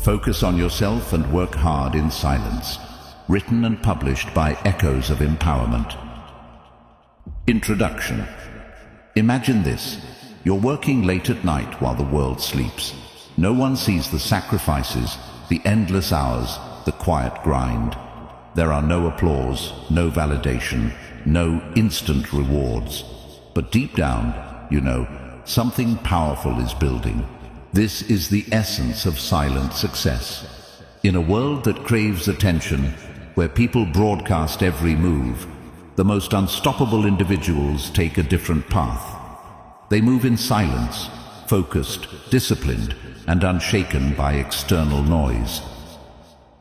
Focus on yourself and work hard in silence. Written and published by Echoes of Empowerment. Introduction. Imagine this. You're working late at night while the world sleeps. No one sees the sacrifices, the endless hours, the quiet grind. There are no applause, no validation, no instant rewards. But deep down, you know, something powerful is building. This is the essence of silent success. In a world that craves attention, where people broadcast every move, the most unstoppable individuals take a different path. They move in silence, focused, disciplined, and unshaken by external noise.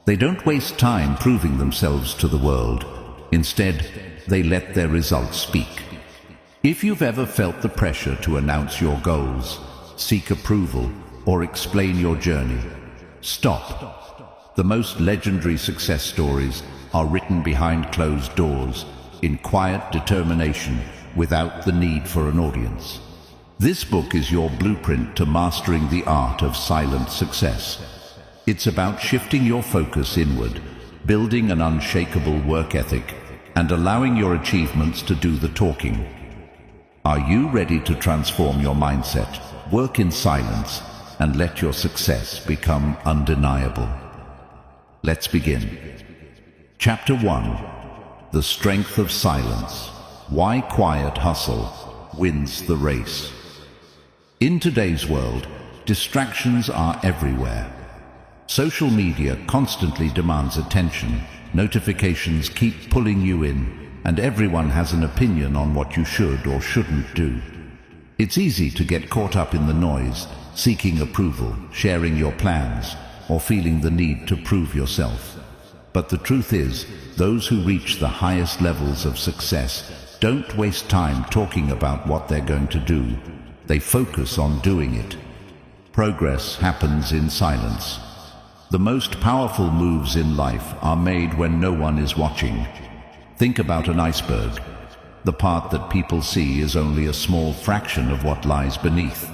They don't waste time proving themselves to the world. Instead, they let their results speak. If you've ever felt the pressure to announce your goals, seek approval, or explain your journey, stop. The most legendary success stories are written behind closed doors, in quiet determination, without the need for an audience. This book is your blueprint to mastering the art of silent success. It's about shifting your focus inward, building an unshakable work ethic, and allowing your achievements to do the talking. Are you ready to transform your mindset, work in silence, and let your success become undeniable? Let's begin. Chapter 1. The Strength of Silence. Why Quiet Hustle Wins the Race. In today's world, distractions are everywhere. Social media constantly demands attention, notifications keep pulling you in, and everyone has an opinion on what you should or shouldn't do. It's easy to get caught up in the noise, seeking approval, sharing your plans, or feeling the need to prove yourself. But the truth is, those who reach the highest levels of success don't waste time talking about what they're going to do. They focus on doing it. Progress happens in silence. The most powerful moves in life are made when no one is watching. Think about an iceberg. The part that people see is only a small fraction of what lies beneath.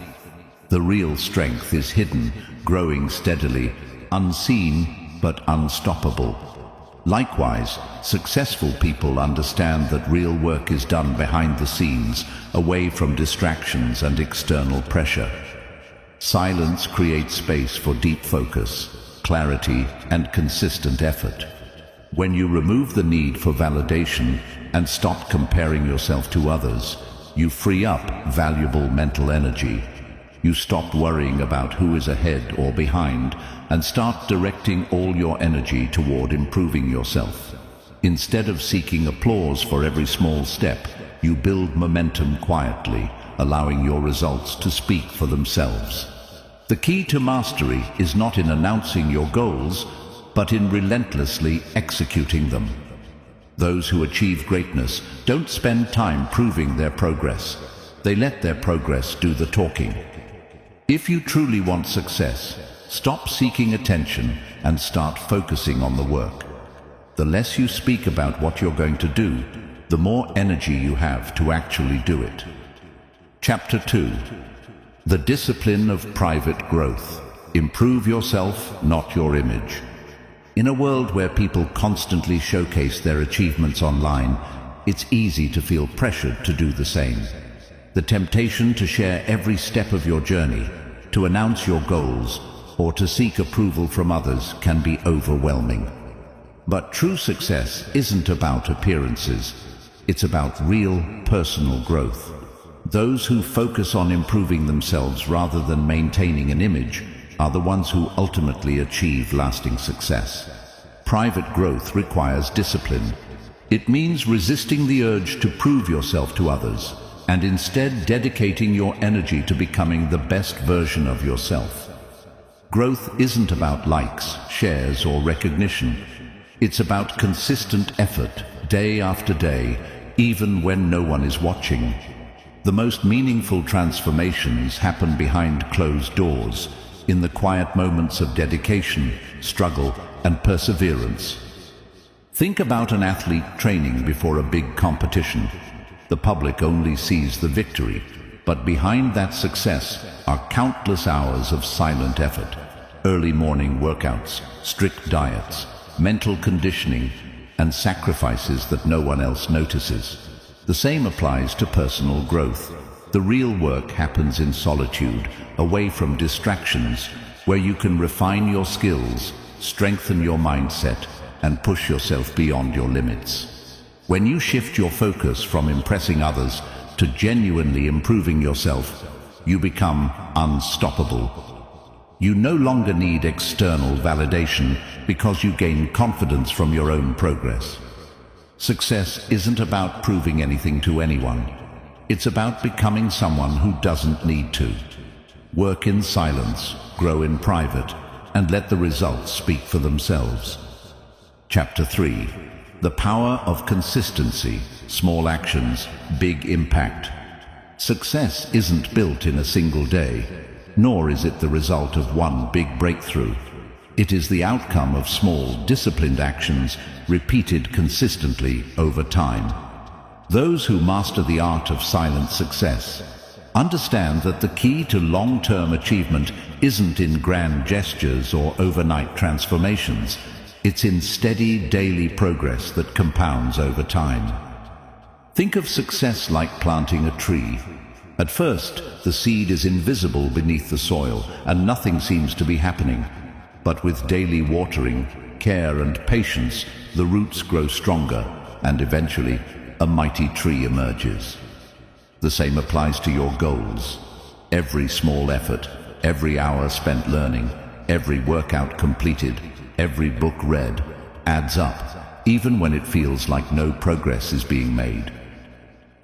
The real strength is hidden, growing steadily, unseen but unstoppable. Likewise, successful people understand that real work is done behind the scenes, away from distractions and external pressure. Silence creates space for deep focus, clarity, and consistent effort. When you remove the need for validation and stop comparing yourself to others, you free up valuable mental energy. You stop worrying about who is ahead or behind and start directing all your energy toward improving yourself. Instead of seeking applause for every small step, you build momentum quietly, allowing your results to speak for themselves. The key to mastery is not in announcing your goals, but in relentlessly executing them. Those who achieve greatness don't spend time proving their progress. They let their progress do the talking. If you truly want success, stop seeking attention and start focusing on the work. The less you speak about what you're going to do, the more energy you have to actually do it. Chapter 2. The Discipline of Private Growth. Improve yourself, not your image. In a world where people constantly showcase their achievements online, it's easy to feel pressured to do the same. The temptation to share every step of your journey, to announce your goals, or to seek approval from others can be overwhelming. But true success isn't about appearances. It's about real, personal growth. Those who focus on improving themselves rather than maintaining an image are the ones who ultimately achieve lasting success. Private growth requires discipline. It means resisting the urge to prove yourself to others, and instead dedicating your energy to becoming the best version of yourself. Growth isn't about likes, shares, or recognition. It's about consistent effort, day after day, even when no one is watching. The most meaningful transformations happen behind closed doors, in the quiet moments of dedication, struggle, and perseverance. Think about an athlete training before a big competition. The public only sees the victory, but behind that success are countless hours of silent effort. early morning workouts, strict diets, mental conditioning, and sacrifices that no one else notices. The same applies to personal growth. The real work happens in solitude, away from distractions, where you can refine your skills, strengthen your mindset, and push yourself beyond your limits. When you shift your focus from impressing others to genuinely improving yourself, you become unstoppable. You no longer need external validation because you gain confidence from your own progress. Success isn't about proving anything to anyone. It's about becoming someone who doesn't need to. Work in silence, grow in private, and let the results speak for themselves. Chapter 3. The Power of Consistency, Small Actions, Big Impact. Success isn't built in a single day, nor is it the result of one big breakthrough. It is the outcome of small, disciplined actions repeated consistently over time. Those who master the art of silent success understand that the key to long-term achievement isn't in grand gestures or overnight transformations. It's in steady daily progress that compounds over time. Think of success like planting a tree. At first, the seed is invisible beneath the soil and nothing seems to be happening. But with daily watering, care and patience, the roots grow stronger and eventually a mighty tree emerges. The same applies to your goals. Every small effort, every hour spent learning, every workout completed, every book read, adds up, even when it feels like no progress is being made.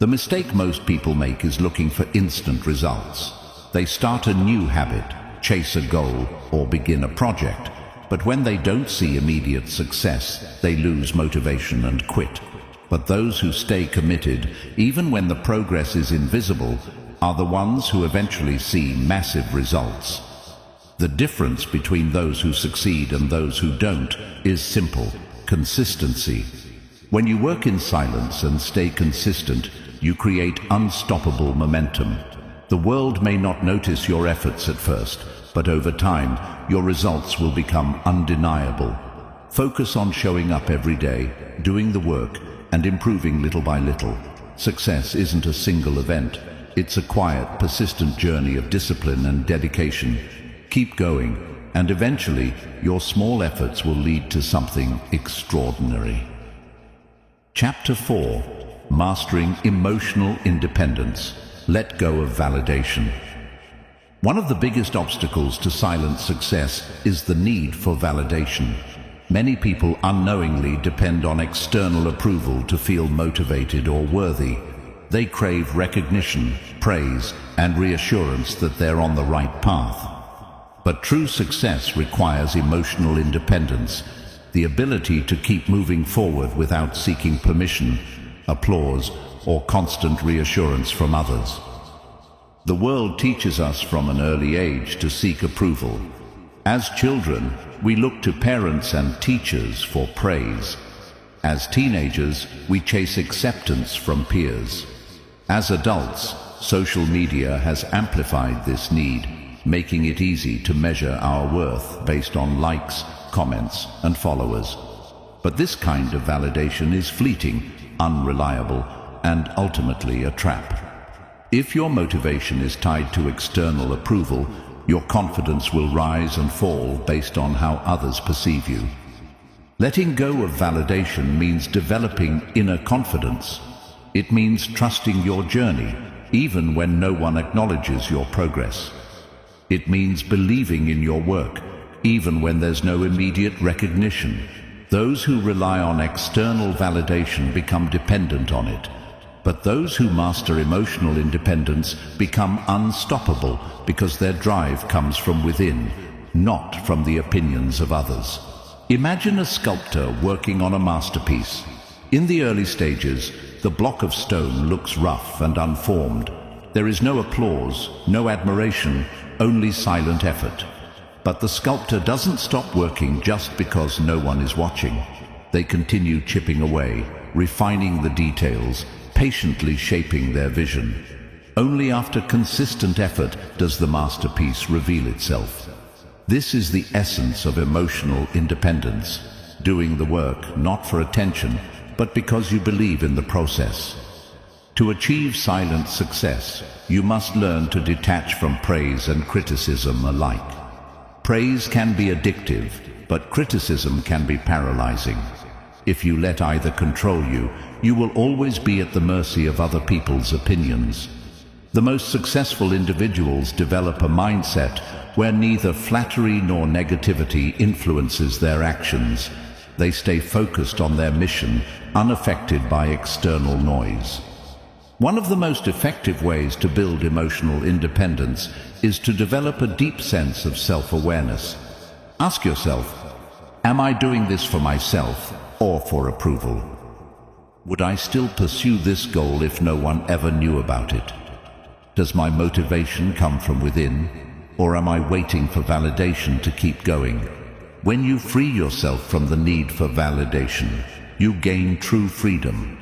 The mistake most people make is looking for instant results. They start a new habit, chase a goal, or begin a project, but when they don't see immediate success, they lose motivation and quit. But those who stay committed, even when the progress is invisible, are the ones who eventually see massive results. The difference between those who succeed and those who don't is simple: consistency. When you work in silence and stay consistent, you create unstoppable momentum. The world may not notice your efforts at first, but over time, your results will become undeniable. Focus on showing up every day, doing the work, and improving little by little. Success isn't a single event. It's a quiet, persistent journey of discipline and dedication. Keep going, and eventually, your small efforts will lead to something extraordinary. Chapter 4. Mastering Emotional Independence. Let go of validation. One of the biggest obstacles to silent success is the need for validation. Many people unknowingly depend on external approval to feel motivated or worthy. They crave recognition, praise, and reassurance that they're on the right path. But true success requires emotional independence, the ability to keep moving forward without seeking permission, applause, or constant reassurance from others. The world teaches us from an early age to seek approval. As children, we look to parents and teachers for praise. As teenagers, we chase acceptance from peers. As adults, social media has amplified this need, making it easy to measure our worth based on likes, comments, and followers. But this kind of validation is fleeting, unreliable, and ultimately a trap. If your motivation is tied to external approval, your confidence will rise and fall based on how others perceive you. Letting go of validation means developing inner confidence. It means trusting your journey, even when no one acknowledges your progress. It means believing in your work, even when there's no immediate recognition. Those who rely on external validation become dependent on it. But those who master emotional independence become unstoppable because their drive comes from within, not from the opinions of others. Imagine a sculptor working on a masterpiece. In the early stages, the block of stone looks rough and unformed. There is no applause, no admiration, only silent effort. But the sculptor doesn't stop working just because no one is watching. They continue chipping away, refining the details, patiently shaping their vision. Only after consistent effort does the masterpiece reveal itself. This is the essence of emotional independence, doing the work not for attention, but because you believe in the process. To achieve silent success, you must learn to detach from praise and criticism alike. Praise can be addictive, but criticism can be paralyzing. If you let either control you, you will always be at the mercy of other people's opinions. The most successful individuals develop a mindset where neither flattery nor negativity influences their actions. They stay focused on their mission, unaffected by external noise. One of the most effective ways to build emotional independence is to develop a deep sense of self-awareness. Ask yourself, am I doing this for myself or for approval? Would I still pursue this goal if no one ever knew about it? Does my motivation come from within, or am I waiting for validation to keep going? When you free yourself from the need for validation, you gain true freedom.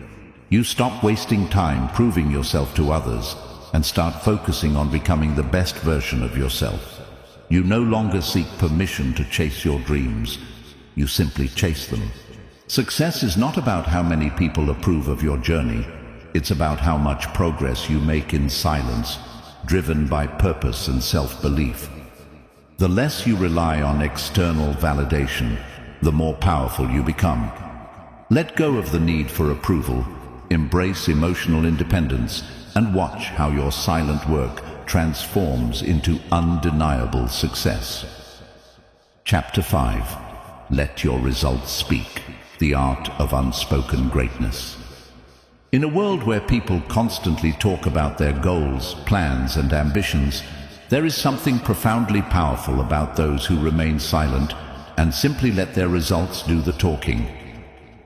You stop wasting time proving yourself to others and start focusing on becoming the best version of yourself. You no longer seek permission to chase your dreams. You simply chase them. Success is not about how many people approve of your journey. It's about how much progress you make in silence, driven by purpose and self-belief. The less you rely on external validation, the more powerful you become. Let go of the need for approval, embrace emotional independence, and watch how your silent work transforms into undeniable success. Chapter 5. Let your results speak. The art of unspoken greatness. In a world where people constantly talk about their goals, plans, and ambitions, there is something profoundly powerful about those who remain silent and simply let their results do the talking.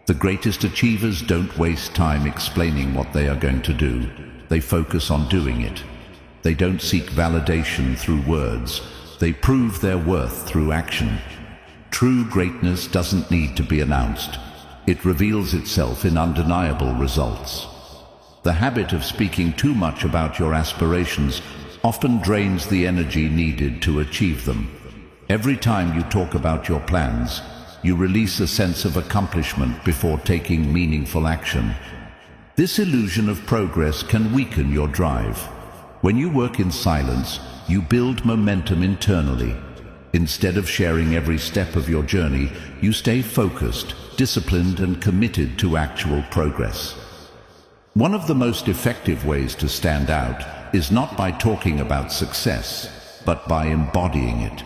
The greatest achievers don't waste time explaining what they are going to do. They focus on doing it. They don't seek validation through words. They prove their worth through action. True greatness doesn't need to be announced. It reveals itself in undeniable results. The habit of speaking too much about your aspirations often drains the energy needed to achieve them. Every time you talk about your plans, you release a sense of accomplishment before taking meaningful action. This illusion of progress can weaken your drive. When you work in silence, you build momentum internally. Instead of sharing every step of your journey, you stay focused, disciplined, and committed to actual progress. One of the most effective ways to stand out is not by talking about success, but by embodying it.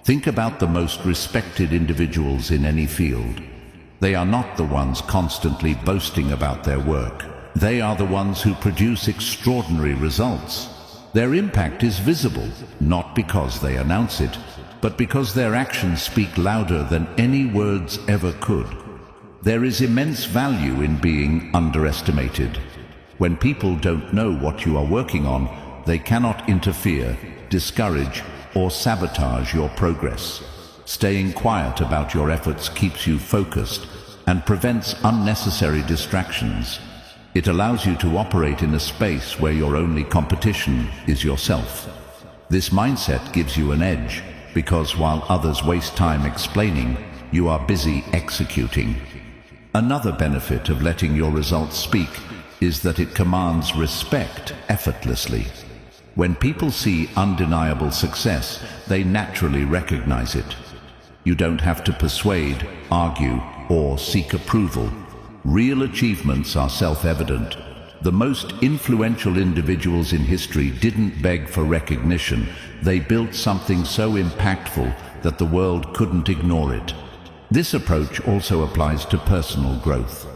Think about the most respected individuals in any field. They are not the ones constantly boasting about their work. They are the ones who produce extraordinary results. Their impact is visible, not because they announce it, but because their actions speak louder than any words ever could. There is immense value in being underestimated. When people don't know what you are working on, they cannot interfere, discourage, or sabotage your progress. Staying quiet about your efforts keeps you focused and prevents unnecessary distractions. It allows you to operate in a space where your only competition is yourself. This mindset gives you an edge, because while others waste time explaining, you are busy executing. Another benefit of letting your results speak is that it commands respect effortlessly. When people see undeniable success, they naturally recognize it. You don't have to persuade, argue, or seek approval. Real achievements are self-evident. The most influential individuals in history didn't beg for recognition. They built something so impactful that the world couldn't ignore it. This approach also applies to personal growth.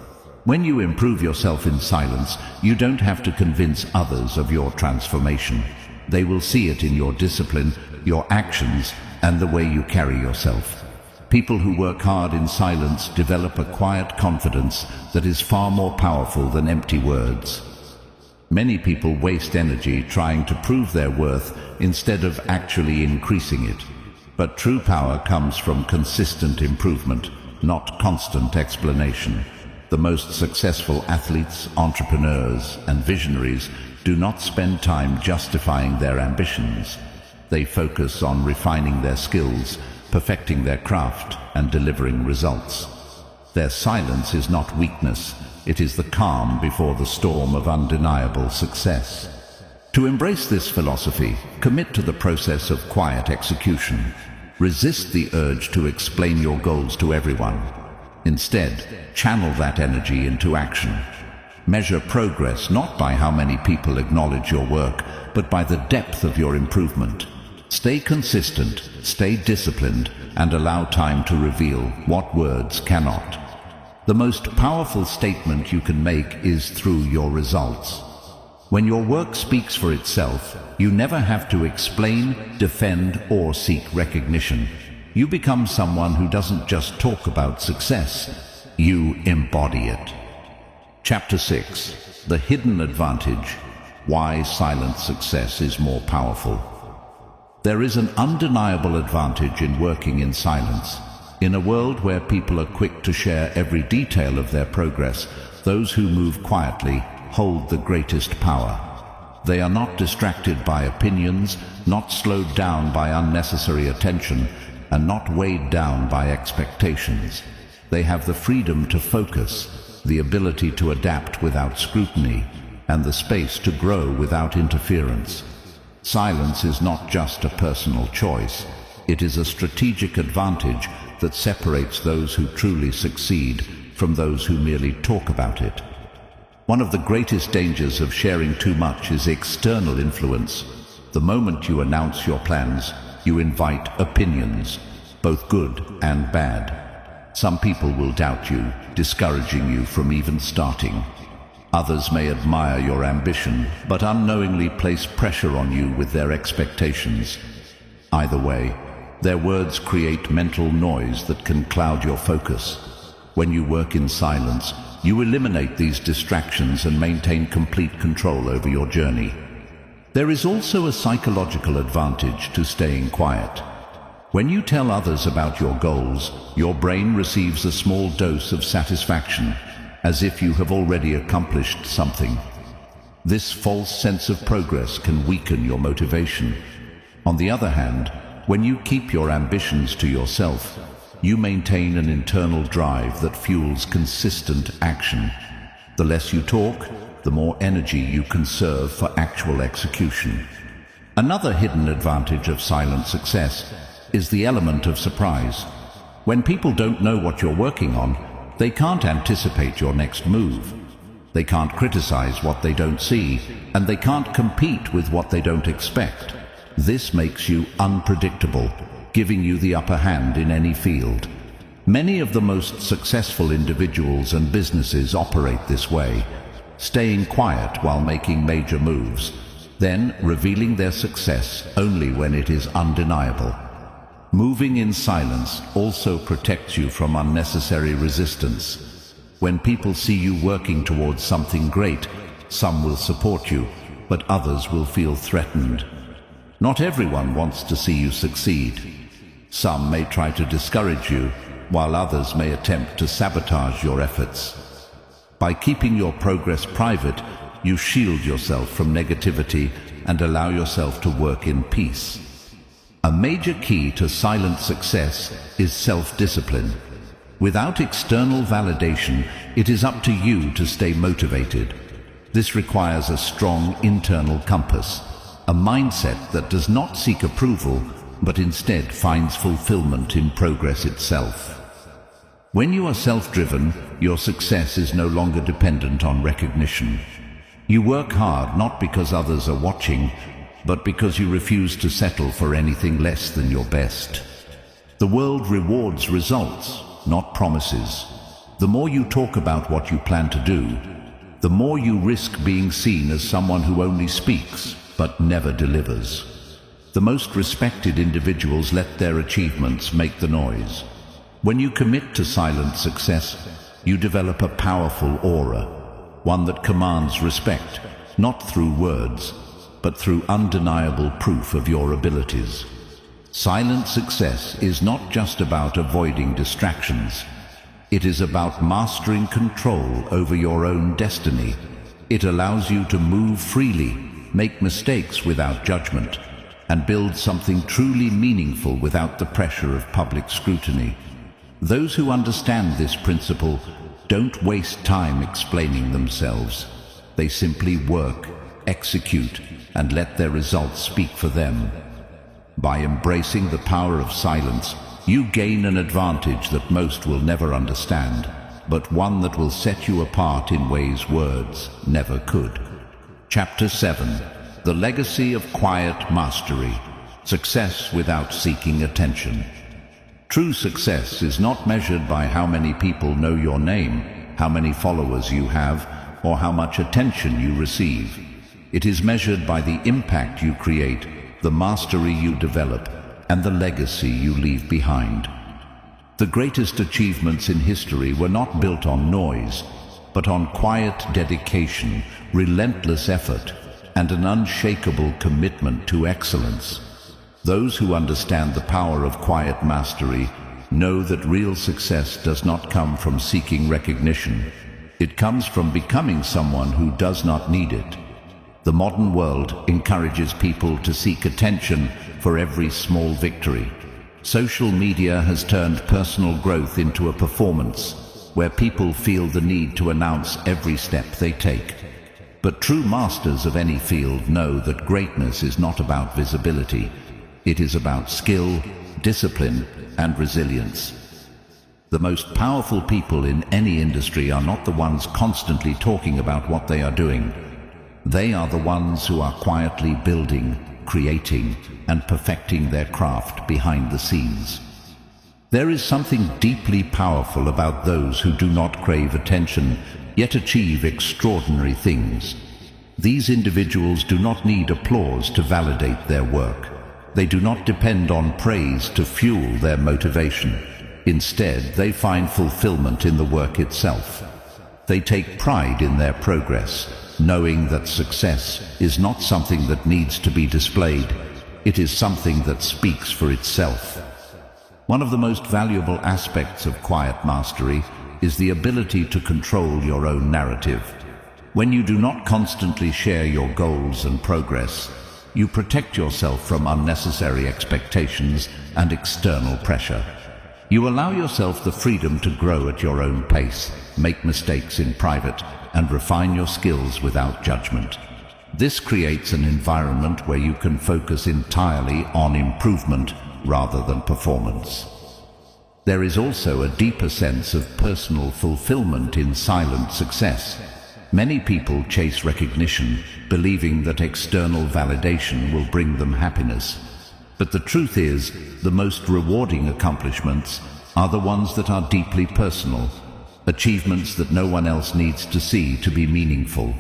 When you improve yourself in silence, you don't have to convince others of your transformation. They will see it in your discipline, your actions, and the way you carry yourself. People who work hard in silence develop a quiet confidence that is far more powerful than empty words. Many people waste energy trying to prove their worth instead of actually increasing it. But true power comes from consistent improvement, not constant explanation. The most successful athletes, entrepreneurs, and visionaries do not spend time justifying their ambitions. They focus on refining their skills, perfecting their craft, and delivering results. Their silence is not weakness, it is the calm before the storm of undeniable success. To embrace this philosophy, commit to the process of quiet execution. Resist the urge to explain your goals to everyone. Instead, channel that energy into action. Measure progress not by how many people acknowledge your work, but by the depth of your improvement. Stay consistent, stay disciplined, and allow time to reveal what words cannot. The most powerful statement you can make is through your results. When your work speaks for itself, you never have to explain, defend, or seek recognition. You become someone who doesn't just talk about success, you embody it. Chapter 6. The Hidden Advantage. Why silent success is more powerful. There is an undeniable advantage in working in silence. In a world where people are quick to share every detail of their progress, those who move quietly hold the greatest power. They are not distracted by opinions, not slowed down by unnecessary attention, and not weighed down by expectations. They have the freedom to focus, the ability to adapt without scrutiny, and the space to grow without interference. Silence is not just a personal choice, it is a strategic advantage that separates those who truly succeed from those who merely talk about it. One of the greatest dangers of sharing too much is external influence. The moment you announce your plans, you invite opinions, both good and bad. Some people will doubt you, discouraging you from even starting. Others may admire your ambition, but unknowingly place pressure on you with their expectations. Either way, their words create mental noise that can cloud your focus. When you work in silence, you eliminate these distractions and maintain complete control over your journey. There is also a psychological advantage to staying quiet. When you tell others about your goals, your brain receives a small dose of satisfaction, as if you have already accomplished something. This false sense of progress can weaken your motivation. On the other hand, when you keep your ambitions to yourself, you maintain an internal drive that fuels consistent action. The less you talk, the more energy you conserve for actual execution. Another hidden advantage of silent success is the element of surprise. When people don't know what you're working on, they can't anticipate your next move. They can't criticize what they don't see, and they can't compete with what they don't expect. This makes you unpredictable, giving you the upper hand in any field. Many of the most successful individuals and businesses operate this way, staying quiet while making major moves, then revealing their success only when it is undeniable. Moving in silence also protects you from unnecessary resistance. When people see you working towards something great, some will support you, but others will feel threatened. Not everyone wants to see you succeed. Some may try to discourage you, while others may attempt to sabotage your efforts. By keeping your progress private, you shield yourself from negativity and allow yourself to work in peace. A major key to silent success is self-discipline. Without external validation, it is up to you to stay motivated. This requires a strong internal compass, a mindset that does not seek approval, but instead finds fulfillment in progress itself. When you are self-driven, your success is no longer dependent on recognition. You work hard not because others are watching, but because you refuse to settle for anything less than your best. The world rewards results, not promises. The more you talk about what you plan to do, the more you risk being seen as someone who only speaks but never delivers. The most respected individuals let their achievements make the noise. When you commit to silent success, you develop a powerful aura, one that commands respect, not through words, but through undeniable proof of your abilities. Silent success is not just about avoiding distractions. It is about mastering control over your own destiny. It allows you to move freely, make mistakes without judgment, and build something truly meaningful without the pressure of public scrutiny. Those who understand this principle don't waste time explaining themselves. They simply work, execute, and let their results speak for them. By embracing the power of silence, you gain an advantage that most will never understand, but one that will set you apart in ways words never could. Chapter 7: The Legacy of Quiet Mastery. Success without seeking attention. True success is not measured by how many people know your name, how many followers you have, or how much attention you receive. It is measured by the impact you create, the mastery you develop, and the legacy you leave behind. The greatest achievements in history were not built on noise, but on quiet dedication, relentless effort, and an unshakable commitment to excellence. Those who understand the power of quiet mastery know that real success does not come from seeking recognition. It comes from becoming someone who does not need it. The modern world encourages people to seek attention for every small victory. Social media has turned personal growth into a performance, where people feel the need to announce every step they take. But true masters of any field know that greatness is not about visibility. It is about skill, discipline, and resilience. The most powerful people in any industry are not the ones constantly talking about what they are doing. They are the ones who are quietly building, creating, and perfecting their craft behind the scenes. There is something deeply powerful about those who do not crave attention, yet achieve extraordinary things. These individuals do not need applause to validate their work. They do not depend on praise to fuel their motivation. Instead, they find fulfillment in the work itself. They take pride in their progress, knowing that success is not something that needs to be displayed. It is something that speaks for itself. One of the most valuable aspects of quiet mastery is the ability to control your own narrative. When you do not constantly share your goals and progress, you protect yourself from unnecessary expectations and external pressure. You allow yourself the freedom to grow at your own pace, make mistakes in private, and refine your skills without judgment. This creates an environment where you can focus entirely on improvement rather than performance. There is also a deeper sense of personal fulfillment in silent success. Many people chase recognition, believing that external validation will bring them happiness. But the truth is, the most rewarding accomplishments are the ones that are deeply personal, achievements that no one else needs to see to be meaningful.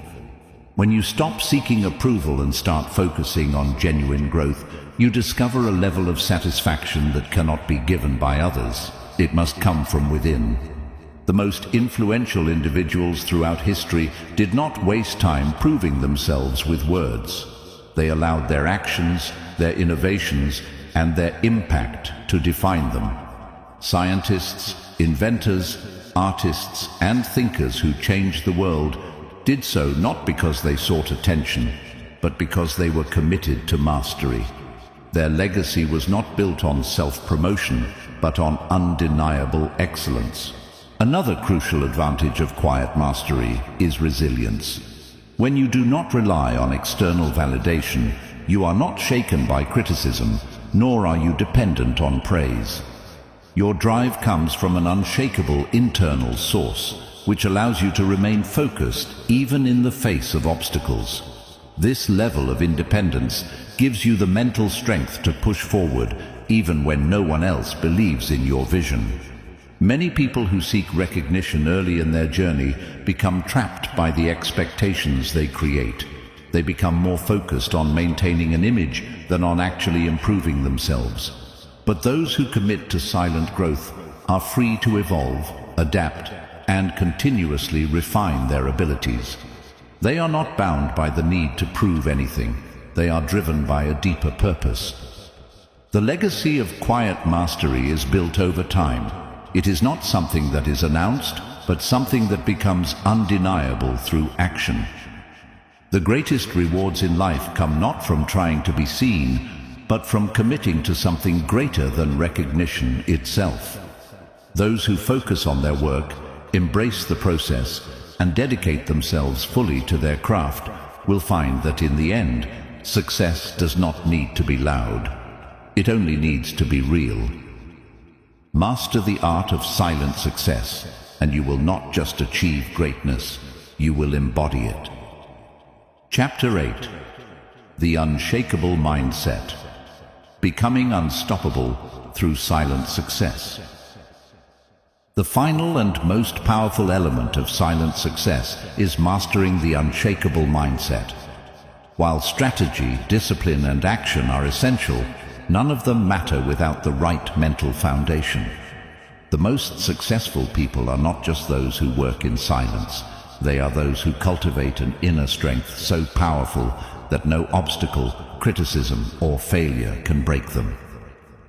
When you stop seeking approval and start focusing on genuine growth, you discover a level of satisfaction that cannot be given by others. It must come from within. The most influential individuals throughout history did not waste time proving themselves with words. They allowed their actions, their innovations, and their impact to define them. Scientists, inventors, artists, and thinkers who changed the world did so not because they sought attention, but because they were committed to mastery. Their legacy was not built on self-promotion, but on undeniable excellence. Another crucial advantage of quiet mastery is resilience. When you do not rely on external validation, you are not shaken by criticism, nor are you dependent on praise. Your drive comes from an unshakable internal source, which allows you to remain focused even in the face of obstacles. This level of independence gives you the mental strength to push forward even when no one else believes in your vision. Many people who seek recognition early in their journey become trapped by the expectations they create. They become more focused on maintaining an image than on actually improving themselves. But those who commit to silent growth are free to evolve, adapt, and continuously refine their abilities. They are not bound by the need to prove anything. They are driven by a deeper purpose. The legacy of quiet mastery is built over time. It is not something that is announced, but something that becomes undeniable through action. The greatest rewards in life come not from trying to be seen, but from committing to something greater than recognition itself. Those who focus on their work, embrace the process, and dedicate themselves fully to their craft will find that in the end, success does not need to be loud. It only needs to be real. Master the art of silent success, and you will not just achieve greatness, you will embody it. Chapter 8. The Unshakable Mindset. Becoming unstoppable through silent success. The final and most powerful element of silent success is mastering the unshakable mindset. While strategy, discipline, and action are essential, none of them matter without the right mental foundation. The most successful people are not just those who work in silence. They are those who cultivate an inner strength so powerful that no obstacle, criticism, or failure can break them.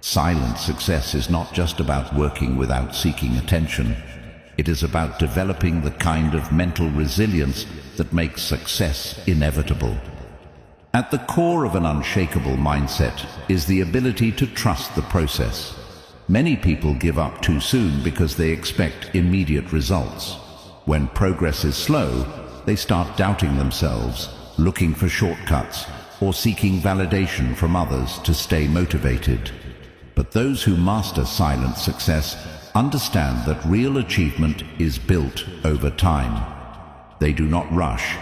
Silent success is not just about working without seeking attention. It is about developing the kind of mental resilience that makes success inevitable. At the core of an unshakable mindset is the ability to trust the process. Many people give up too soon because they expect immediate results. When progress is slow, they start doubting themselves, looking for shortcuts, or seeking validation from others to stay motivated. But those who master silent success understand that real achievement is built over time. They do not rush.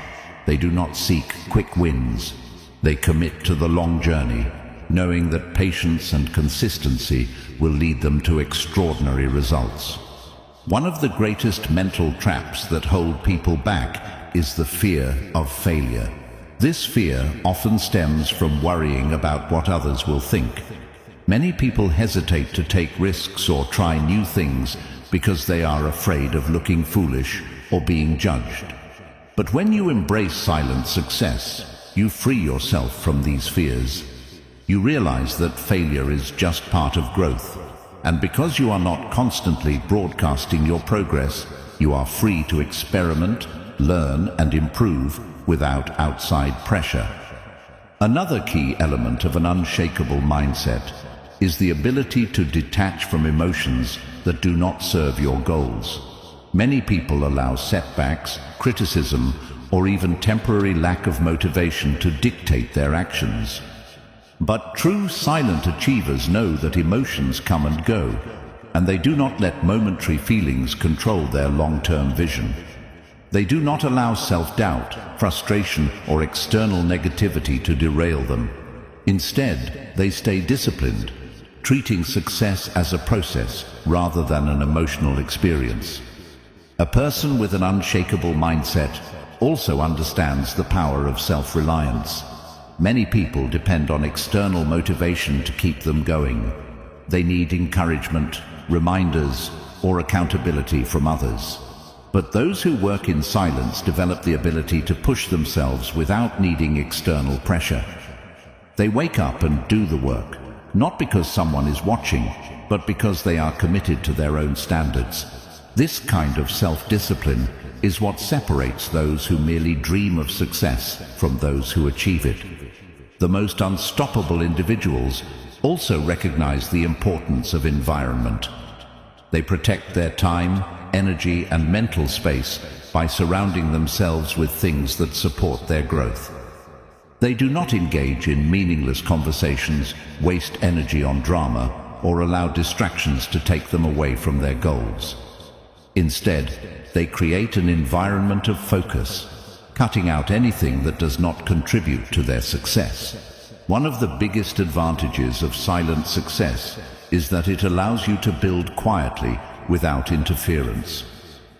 They do not seek quick wins. They commit to the long journey, knowing that patience and consistency will lead them to extraordinary results. One of the greatest mental traps that hold people back is the fear of failure. This fear often stems from worrying about what others will think. Many people hesitate to take risks or try new things because they are afraid of looking foolish or being judged. But when you embrace silent success, you free yourself from these fears. You realize that failure is just part of growth, and because you are not constantly broadcasting your progress, you are free to experiment, learn, and improve without outside pressure. Another key element of an unshakable mindset is the ability to detach from emotions that do not serve your goals. Many people allow setbacks, criticism, or even temporary lack of motivation to dictate their actions. But true silent achievers know that emotions come and go, and they do not let momentary feelings control their long-term vision. They do not allow self-doubt, frustration, or external negativity to derail them. Instead, they stay disciplined, treating success as a process rather than an emotional experience. A person with an unshakable mindset also understands the power of self-reliance. Many people depend on external motivation to keep them going. They need encouragement, reminders, or accountability from others. But those who work in silence develop the ability to push themselves without needing external pressure. They wake up and do the work, not because someone is watching, but because they are committed to their own standards. This kind of self-discipline is what separates those who merely dream of success from those who achieve it. The most unstoppable individuals also recognize the importance of environment. They protect their time, energy, and mental space by surrounding themselves with things that support their growth. They do not engage in meaningless conversations, waste energy on drama, or allow distractions to take them away from their goals. Instead, they create an environment of focus, cutting out anything that does not contribute to their success. One of the biggest advantages of silent success is that it allows you to build quietly without interference.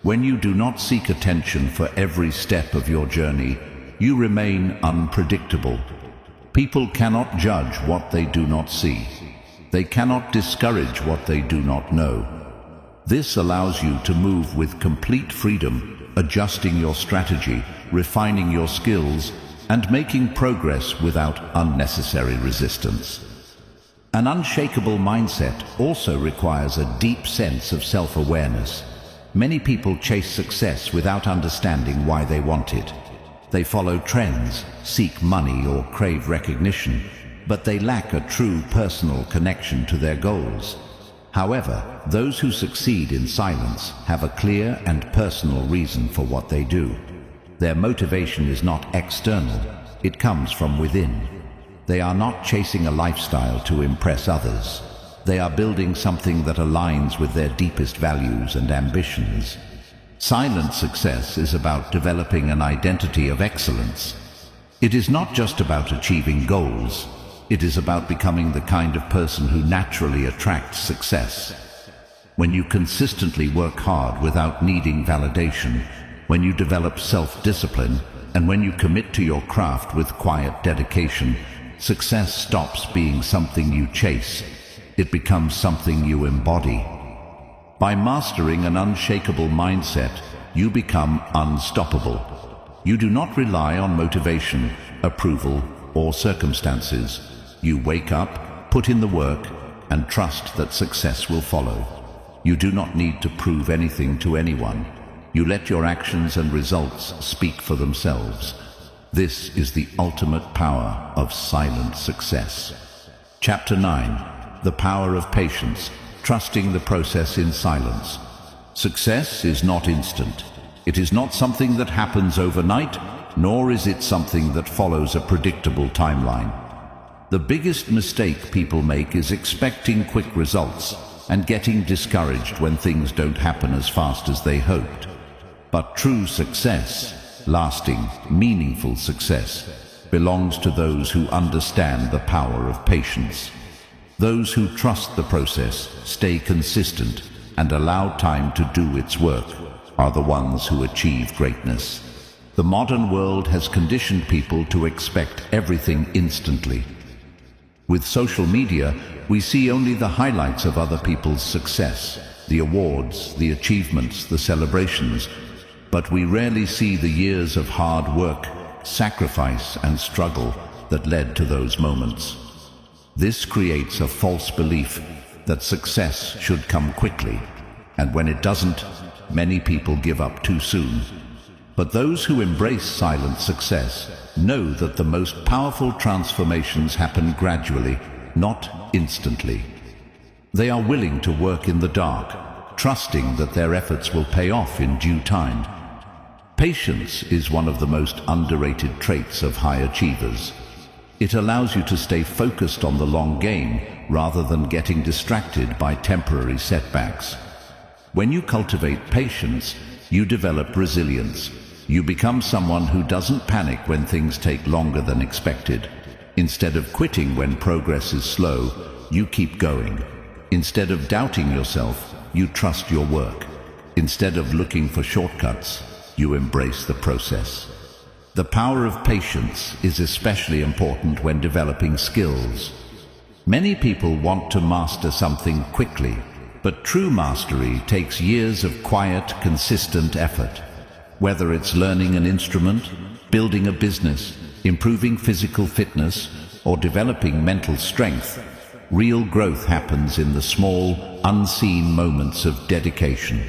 When you do not seek attention for every step of your journey, you remain unpredictable. People cannot judge what they do not see. They cannot discourage what they do not know. This allows you to move with complete freedom, adjusting your strategy, refining your skills, and making progress without unnecessary resistance. An unshakable mindset also requires a deep sense of self-awareness. Many people chase success without understanding why they want it. They follow trends, seek money, or crave recognition, but they lack a true personal connection to their goals. However, those who succeed in silence have a clear and personal reason for what they do. Their motivation is not external, it comes from within. They are not chasing a lifestyle to impress others. They are building something that aligns with their deepest values and ambitions. Silent success is about developing an identity of excellence. It is not just about achieving goals. It is about becoming the kind of person who naturally attracts success. When you consistently work hard without needing validation, when you develop self-discipline, and when you commit to your craft with quiet dedication, success stops being something you chase. It becomes something you embody. By mastering an unshakable mindset, you become unstoppable. You do not rely on motivation, approval, or circumstances. You wake up, put in the work, and trust that success will follow. You do not need to prove anything to anyone. You let your actions and results speak for themselves. This is the ultimate power of silent success. Chapter 9. The Power of Patience, Trusting the Process in Silence. Success is not instant. It is not something that happens overnight, nor is it something that follows a predictable timeline. The biggest mistake people make is expecting quick results and getting discouraged when things don't happen as fast as they hoped. But true success, lasting, meaningful success, belongs to those who understand the power of patience. Those who trust the process, stay consistent, and allow time to do its work are the ones who achieve greatness. The modern world has conditioned people to expect everything instantly. With social media, we see only the highlights of other people's success, the awards, the achievements, the celebrations, but we rarely see the years of hard work, sacrifice, and struggle that led to those moments. This creates a false belief that success should come quickly, and when it doesn't, many people give up too soon. But those who embrace silent success know that the most powerful transformations happen gradually, not instantly. They are willing to work in the dark, trusting that their efforts will pay off in due time. Patience is one of the most underrated traits of high achievers. It allows you to stay focused on the long game rather than getting distracted by temporary setbacks. When you cultivate patience, you develop resilience. You become someone who doesn't panic when things take longer than expected. Instead of quitting when progress is slow, you keep going. Instead of doubting yourself, you trust your work. Instead of looking for shortcuts, you embrace the process. The power of patience is especially important when developing skills. Many people want to master something quickly, but true mastery takes years of quiet, consistent effort. Whether it's learning an instrument, building a business, improving physical fitness, or developing mental strength, real growth happens in the small, unseen moments of dedication.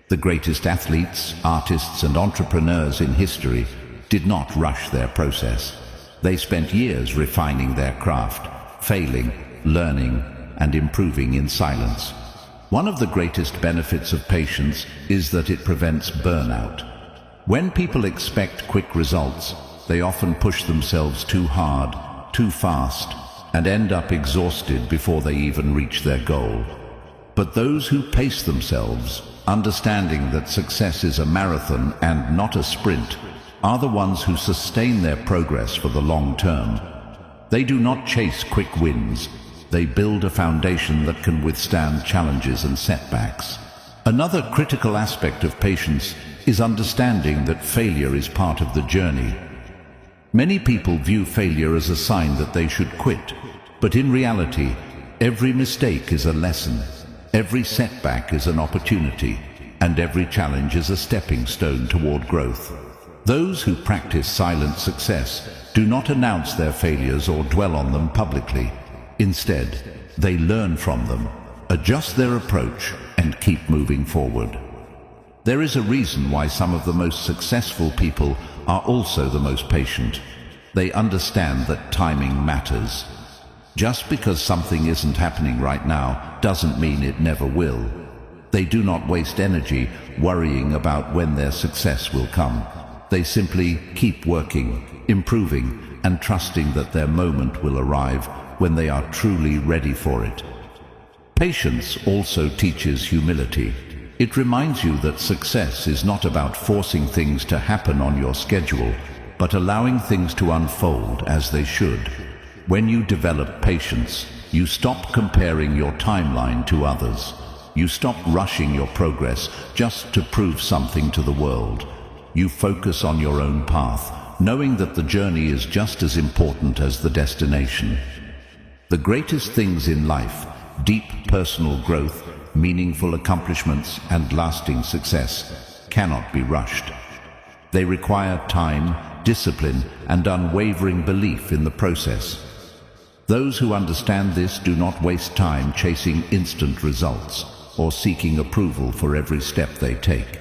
The greatest athletes, artists, and entrepreneurs in history did not rush their process. They spent years refining their craft, failing, learning, and improving in silence. One of the greatest benefits of patience is that it prevents burnout. When people expect quick results, they often push themselves too hard, too fast, and end up exhausted before they even reach their goal. But those who pace themselves, understanding that success is a marathon and not a sprint, are the ones who sustain their progress for the long term. They do not chase quick wins. They build a foundation that can withstand challenges and setbacks. Another critical aspect of patience is understanding that failure is part of the journey. Many people view failure as a sign that they should quit, but in reality, every mistake is a lesson. Every setback is an opportunity, and every challenge is a stepping stone toward growth. Those who practice silent success do not announce their failures or dwell on them publicly. Instead, they learn from them, adjust their approach, and keep moving forward. There is a reason why some of the most successful people are also the most patient. They understand that timing matters. Just because something isn't happening right now doesn't mean it never will. They do not waste energy worrying about when their success will come. They simply keep working, improving, and trusting that their moment will arrive when they are truly ready for it. Patience also teaches humility. It reminds you that success is not about forcing things to happen on your schedule, but allowing things to unfold as they should. When you develop patience, you stop comparing your timeline to others. You stop rushing your progress just to prove something to the world. You focus on your own path, knowing that the journey is just as important as the destination. The greatest things in life, deep personal growth, meaningful accomplishments, and lasting success, cannot be rushed. They require time, discipline, and unwavering belief in the process. Those who understand this do not waste time chasing instant results or seeking approval for every step they take.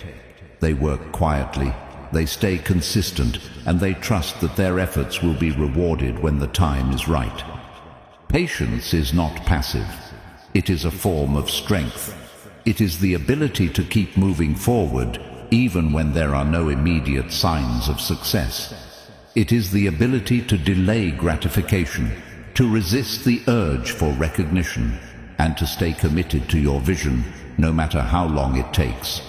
They work quietly, they stay consistent, and they trust that their efforts will be rewarded when the time is right. Patience is not passive. It is a form of strength. It is the ability to keep moving forward even when there are no immediate signs of success. It is the ability to delay gratification, to resist the urge for recognition, and to stay committed to your vision, no matter how long it takes.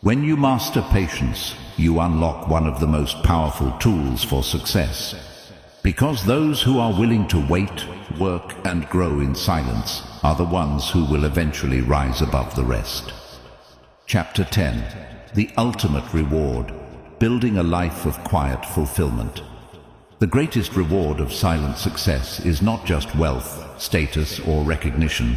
When you master patience, you unlock one of the most powerful tools for success. Because those who are willing to wait, work, and grow in silence are the ones who will eventually rise above the rest. Chapter 10. The Ultimate Reward. Building a Life of Quiet Fulfillment. The greatest reward of silent success is not just wealth, status, or recognition.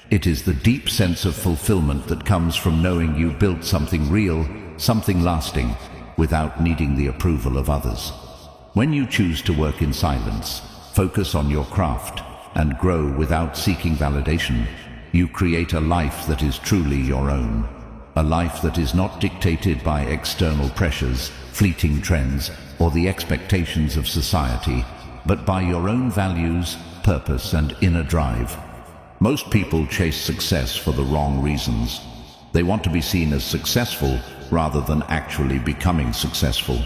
It is the deep sense of fulfillment that comes from knowing you built something real, something lasting, without needing the approval of others. When you choose to work in silence, focus on your craft, and grow without seeking validation, you create a life that is truly your own. A life that is not dictated by external pressures, fleeting trends, or the expectations of society, but by your own values, purpose, and inner drive. Most people chase success for the wrong reasons. They want to be seen as successful rather than actually becoming successful.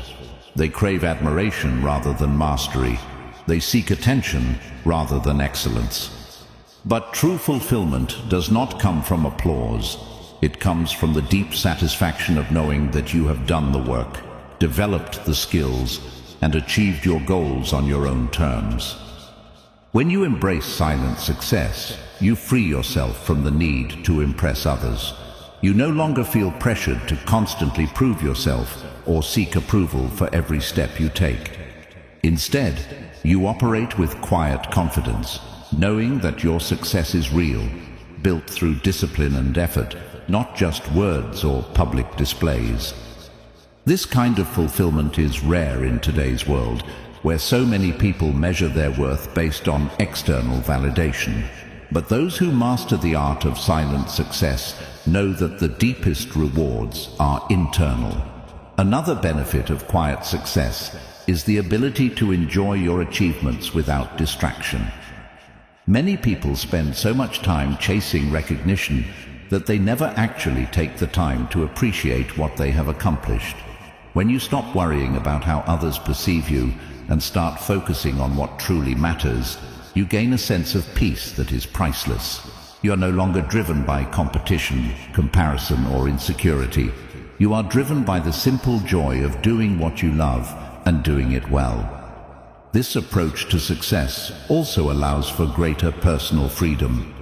They crave admiration rather than mastery. They seek attention rather than excellence. But true fulfillment does not come from applause. It comes from the deep satisfaction of knowing that you have done the work, developed the skills, and achieved your goals on your own terms. When you embrace silent success, you free yourself from the need to impress others. You no longer feel pressured to constantly prove yourself or seek approval for every step you take. Instead, you operate with quiet confidence, knowing that your success is real, built through discipline and effort, not just words or public displays. This kind of fulfillment is rare in today's world, where so many people measure their worth based on external validation. But those who master the art of silent success know that the deepest rewards are internal. Another benefit of quiet success is the ability to enjoy your achievements without distraction. Many people spend so much time chasing recognition that they never actually take the time to appreciate what they have accomplished. When you stop worrying about how others perceive you and start focusing on what truly matters, you gain a sense of peace that is priceless. You are no longer driven by competition, comparison, or insecurity. You are driven by the simple joy of doing what you love and doing it well. This approach to success also allows for greater personal freedom.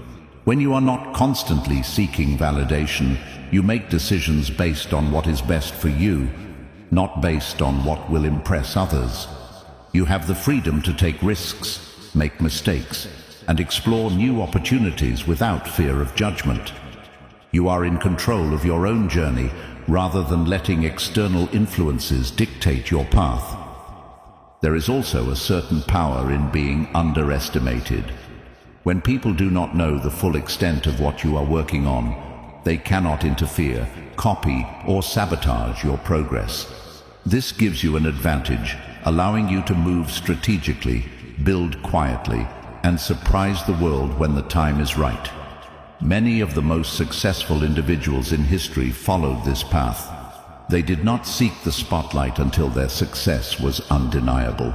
When you are not constantly seeking validation, you make decisions based on what is best for you, not based on what will impress others. You have the freedom to take risks, make mistakes, and explore new opportunities without fear of judgment. You are in control of your own journey rather than letting external influences dictate your path. There is also a certain power in being underestimated. When people do not know the full extent of what you are working on, they cannot interfere, copy, or sabotage your progress. This gives you an advantage, allowing you to move strategically, build quietly, and surprise the world when the time is right. Many of the most successful individuals in history followed this path. They did not seek the spotlight until their success was undeniable.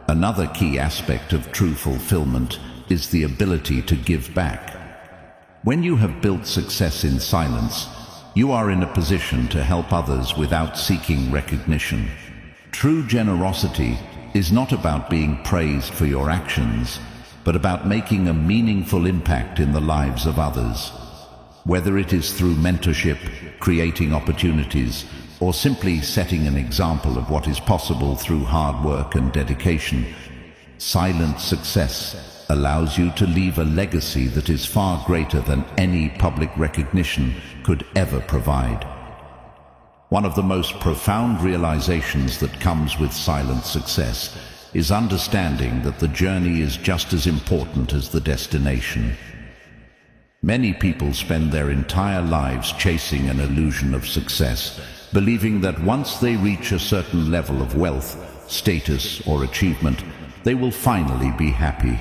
Another key aspect of true fulfillment is the ability to give back. When you have built success in silence, you are in a position to help others without seeking recognition. True generosity is not about being praised for your actions, but about making a meaningful impact in the lives of others. Whether it is through mentorship, creating opportunities, or simply setting an example of what is possible through hard work and dedication, silent success allows you to leave a legacy that is far greater than any public recognition could ever provide. One of the most profound realizations that comes with silent success is understanding that the journey is just as important as the destination. Many people spend their entire lives chasing an illusion of success, believing that once they reach a certain level of wealth, status, or achievement, they will finally be happy.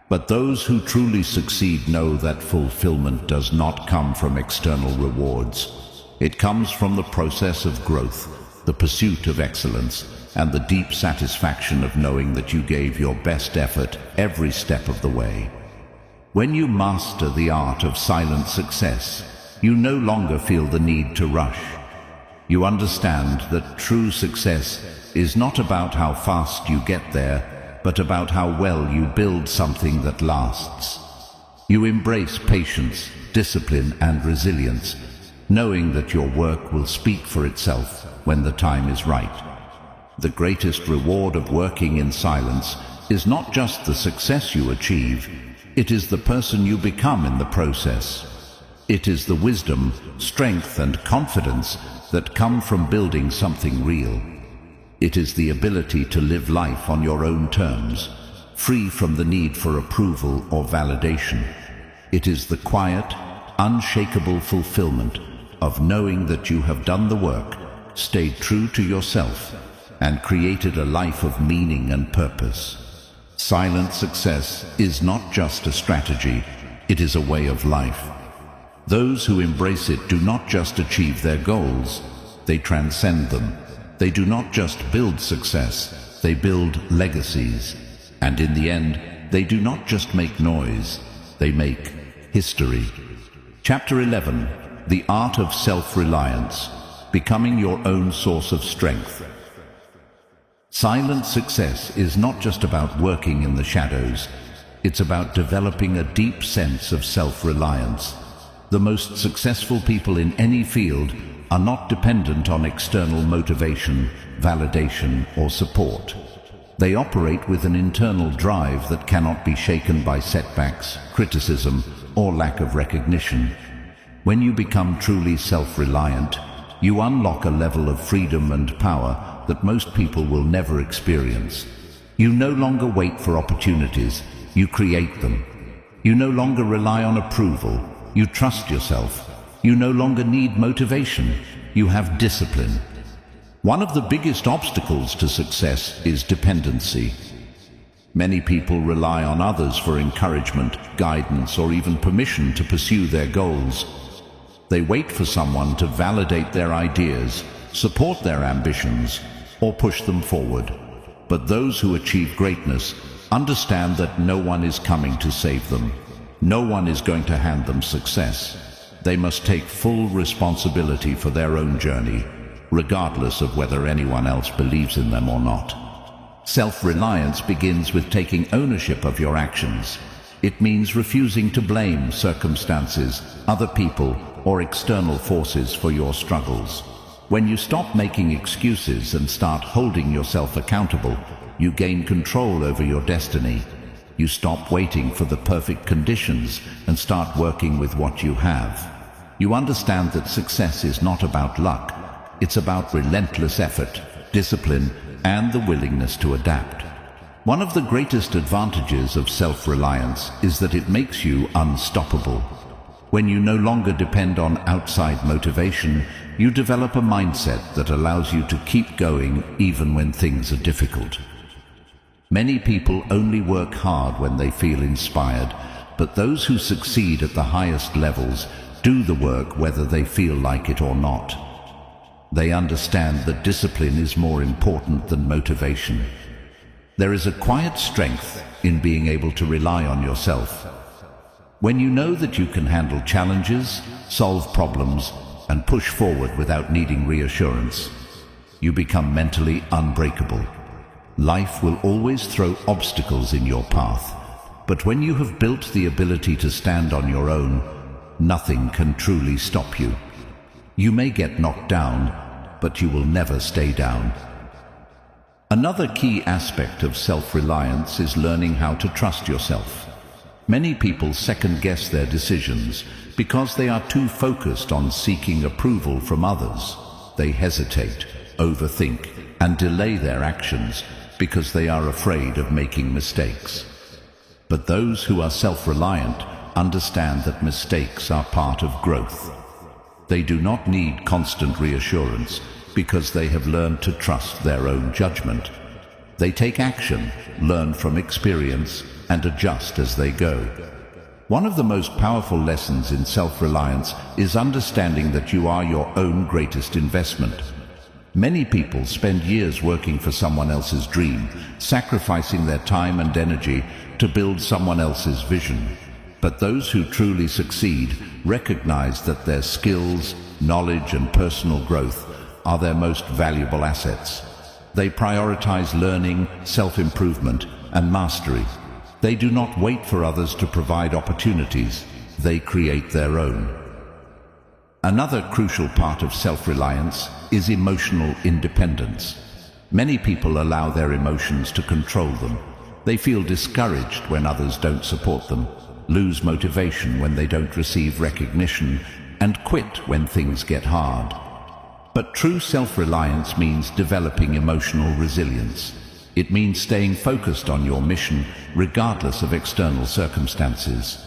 But those who truly succeed know that fulfillment does not come from external rewards. It comes from the process of growth, the pursuit of excellence, and the deep satisfaction of knowing that you gave your best effort every step of the way. When you master the art of silent success, you no longer feel the need to rush. You understand that true success is not about how fast you get there, but about how well you build something that lasts. You embrace patience, discipline, and resilience, knowing that your work will speak for itself when the time is right. The greatest reward of working in silence is not just the success you achieve, it is the person you become in the process. It is the wisdom, strength, and confidence that come from building something real. It is the ability to live life on your own terms, free from the need for approval or validation. It is the quiet, unshakable fulfillment of knowing that you have done the work, stayed true to yourself, and created a life of meaning and purpose. Silent success is not just a strategy, it is a way of life. Those who embrace it do not just achieve their goals, they transcend them. They do not just build success, they build legacies. And in the end, they do not just make noise, they make history. Chapter 11, The Art of Self-Reliance, Becoming Your Own Source of Strength. Silent success is not just about working in the shadows, it's about developing a deep sense of self-reliance. The most successful people in any field are not dependent on external motivation, validation, or support. They operate with an internal drive that cannot be shaken by setbacks, criticism, or lack of recognition. When you become truly self-reliant, you unlock a level of freedom and power that most people will never experience. You no longer wait for opportunities, you create them. You no longer rely on approval, you trust yourself. You no longer need motivation, you have discipline. One of the biggest obstacles to success is dependency. Many people rely on others for encouragement, guidance, or even permission to pursue their goals. They wait for someone to validate their ideas, support their ambitions, or push them forward. But those who achieve greatness understand that no one is coming to save them. No one is going to hand them success. They must take full responsibility for their own journey, regardless of whether anyone else believes in them or not. Self-reliance begins with taking ownership of your actions. It means refusing to blame circumstances, other people, or external forces for your struggles. When you stop making excuses and start holding yourself accountable, you gain control over your destiny. You stop waiting for the perfect conditions and start working with what you have. You understand that success is not about luck. It's about relentless effort, discipline, and the willingness to adapt. One of the greatest advantages of self-reliance is that it makes you unstoppable. When you no longer depend on outside motivation, you develop a mindset that allows you to keep going even when things are difficult. Many people only work hard when they feel inspired, but those who succeed at the highest levels do the work whether they feel like it or not. They understand that discipline is more important than motivation. There is a quiet strength in being able to rely on yourself. When you know that you can handle challenges, solve problems, and push forward without needing reassurance, you become mentally unbreakable. Life will always throw obstacles in your path, but when you have built the ability to stand on your own, nothing can truly stop you. You may get knocked down, but you will never stay down. Another key aspect of self-reliance is learning how to trust yourself. Many people second-guess their decisions because they are too focused on seeking approval from others. They hesitate, overthink, and delay their actions because they are afraid of making mistakes. But those who are self-reliant understand that mistakes are part of growth. They do not need constant reassurance because they have learned to trust their own judgment. They take action, learn from experience, and adjust as they go. One of the most powerful lessons in self-reliance is understanding that you are your own greatest investment. Many people spend years working for someone else's dream, sacrificing their time and energy to build someone else's vision. But those who truly succeed recognize that their skills, knowledge, and personal growth are their most valuable assets. They prioritize learning, self-improvement, and mastery. They do not wait for others to provide opportunities. They create their own. Another crucial part of self-reliance is emotional independence. Many people allow their emotions to control them. They feel discouraged when others don't support them, lose motivation when they don't receive recognition, and quit when things get hard. But true self-reliance means developing emotional resilience. It means staying focused on your mission regardless of external circumstances.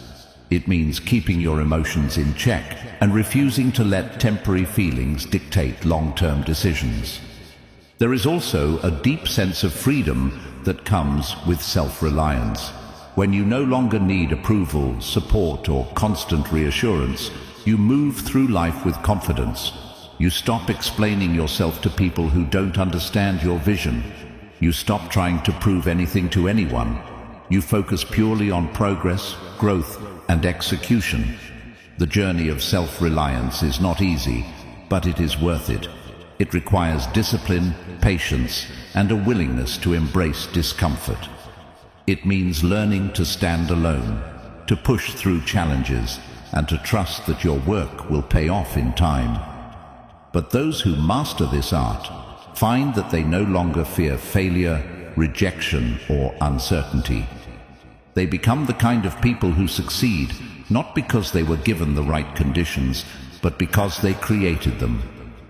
It means keeping your emotions in check and refusing to let temporary feelings dictate long-term decisions. There is also a deep sense of freedom that comes with self-reliance. When you no longer need approval, support, or constant reassurance, you move through life with confidence. You stop explaining yourself to people who don't understand your vision. You stop trying to prove anything to anyone. You focus purely on progress, growth, and execution. The journey of self-reliance is not easy, but it is worth it. It requires discipline, patience, and a willingness to embrace discomfort. It means learning to stand alone, to push through challenges, and to trust that your work will pay off in time. But those who master this art find that they no longer fear failure, rejection, or uncertainty. They become the kind of people who succeed not because they were given the right conditions, but because they created them.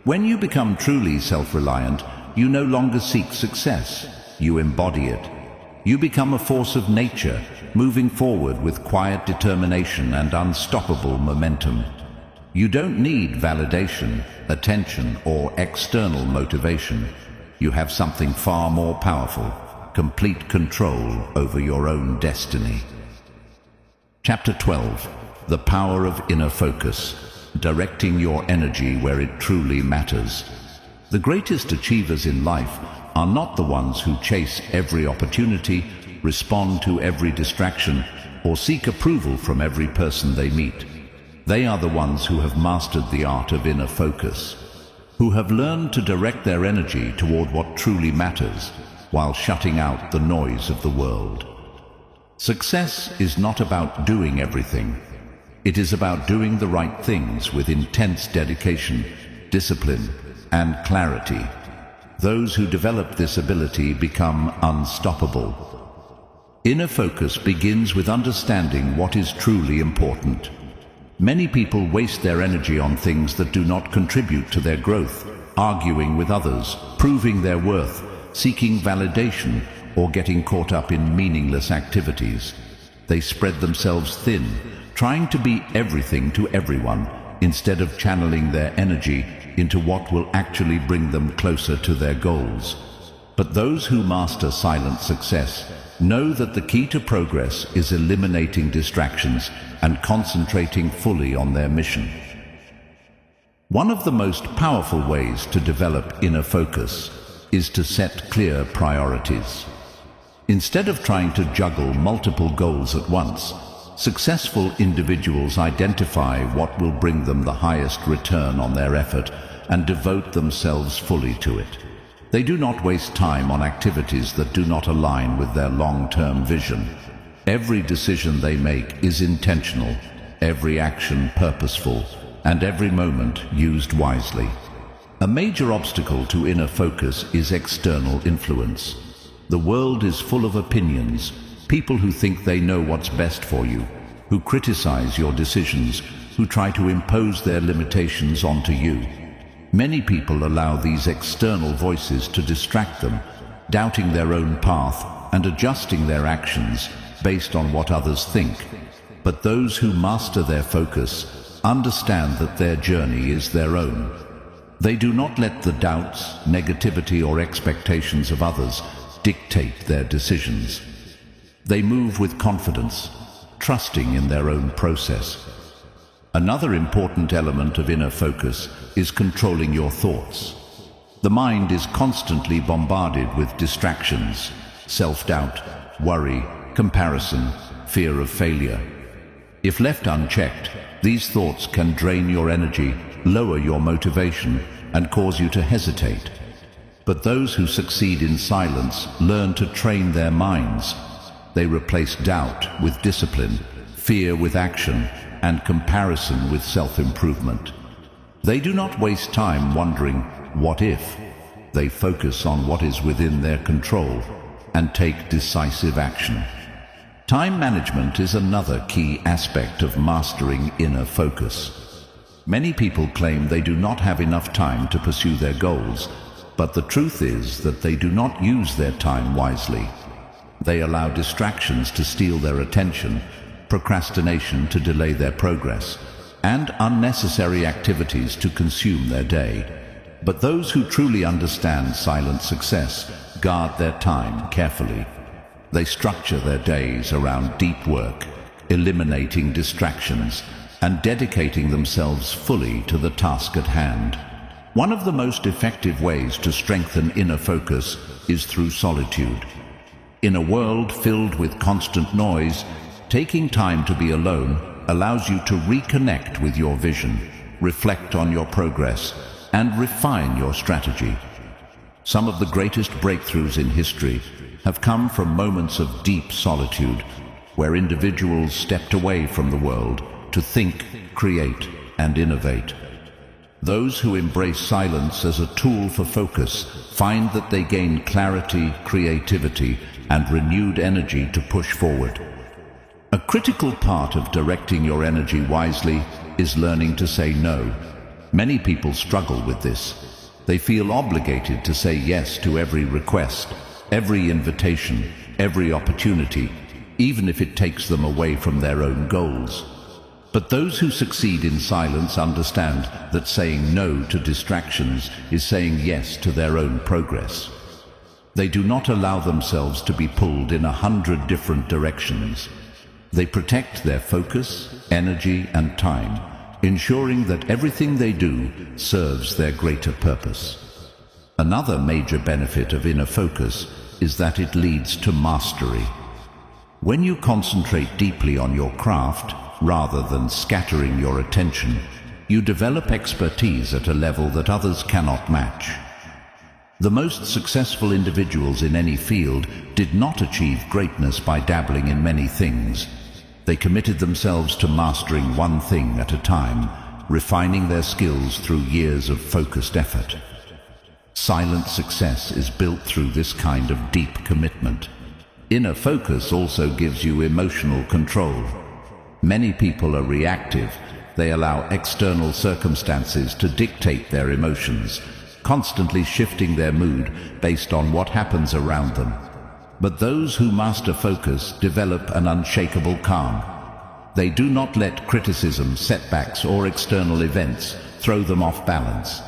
When you become truly self-reliant, you no longer seek success, you embody it. You become a force of nature, moving forward with quiet determination and unstoppable momentum. You don't need validation, attention, or external motivation. You have something far more powerful: complete control over your own destiny. Chapter 12. The Power of Inner Focus. Directing your energy where it truly matters. The greatest achievers in life are not the ones who chase every opportunity, respond to every distraction, or seek approval from every person they meet. They are the ones who have mastered the art of inner focus, who have learned to direct their energy toward what truly matters, while shutting out the noise of the world. Success is not about doing everything. It is about doing the right things with intense dedication, discipline, and clarity. Those who develop this ability become unstoppable. Inner focus begins with understanding what is truly important. Many people waste their energy on things that do not contribute to their growth, arguing with others, proving their worth, seeking validation, or getting caught up in meaningless activities. They spread themselves thin, trying to be everything to everyone, instead of channeling their energy into what will actually bring them closer to their goals. But those who master silent success know that the key to progress is eliminating distractions and concentrating fully on their mission. One of the most powerful ways to develop inner focus is to set clear priorities. Instead of trying to juggle multiple goals at once, successful individuals identify what will bring them the highest return on their effort and devote themselves fully to it. They do not waste time on activities that do not align with their long-term vision. Every decision they make is intentional, every action purposeful, and every moment used wisely. A major obstacle to inner focus is external influence. The world is full of opinions, people who think they know what's best for you, who criticize your decisions, who try to impose their limitations onto you. Many people allow these external voices to distract them, doubting their own path and adjusting their actions based on what others think. But those who master their focus understand that their journey is their own. They do not let the doubts, negativity, or expectations of others dictate their decisions. They move with confidence, trusting in their own process. Another important element of inner focus is controlling your thoughts. The mind is constantly bombarded with distractions, self-doubt, worry, comparison, fear of failure. If left unchecked, these thoughts can drain your energy, lower your motivation, and cause you to hesitate. But those who succeed in silence learn to train their minds. They replace doubt with discipline, fear with action, and comparison with self-improvement. They do not waste time wondering, what if? They focus on what is within their control and take decisive action. Time management is another key aspect of mastering inner focus. Many people claim they do not have enough time to pursue their goals, but the truth is that they do not use their time wisely. They allow distractions to steal their attention, procrastination to delay their progress, and unnecessary activities to consume their day. But those who truly understand silent success guard their time carefully. They structure their days around deep work, eliminating distractions and dedicating themselves fully to the task at hand. One of the most effective ways to strengthen inner focus is through solitude. In a world filled with constant noise, taking time to be alone allows you to reconnect with your vision, reflect on your progress, and refine your strategy. Some of the greatest breakthroughs in history have come from moments of deep solitude, where individuals stepped away from the world to think, create, and innovate. Those who embrace silence as a tool for focus find that they gain clarity, creativity, and renewed energy to push forward. A critical part of directing your energy wisely is learning to say no. Many people struggle with this. They feel obligated to say yes to every request, every invitation, every opportunity, even if it takes them away from their own goals. But those who succeed in silence understand that saying no to distractions is saying yes to their own progress. They do not allow themselves to be pulled in 100 different directions. They protect their focus, energy, and time, ensuring that everything they do serves their greater purpose. Another major benefit of inner focus is that it leads to mastery. When you concentrate deeply on your craft, rather than scattering your attention, you develop expertise at a level that others cannot match. The most successful individuals in any field did not achieve greatness by dabbling in many things. They committed themselves to mastering one thing at a time, refining their skills through years of focused effort. Silent success is built through this kind of deep commitment. Inner focus also gives you emotional control. Many people are reactive. They allow external circumstances to dictate their emotions, constantly shifting their mood based on what happens around them. But those who master focus develop an unshakable calm. They do not let criticism, setbacks, or external events throw them off balance.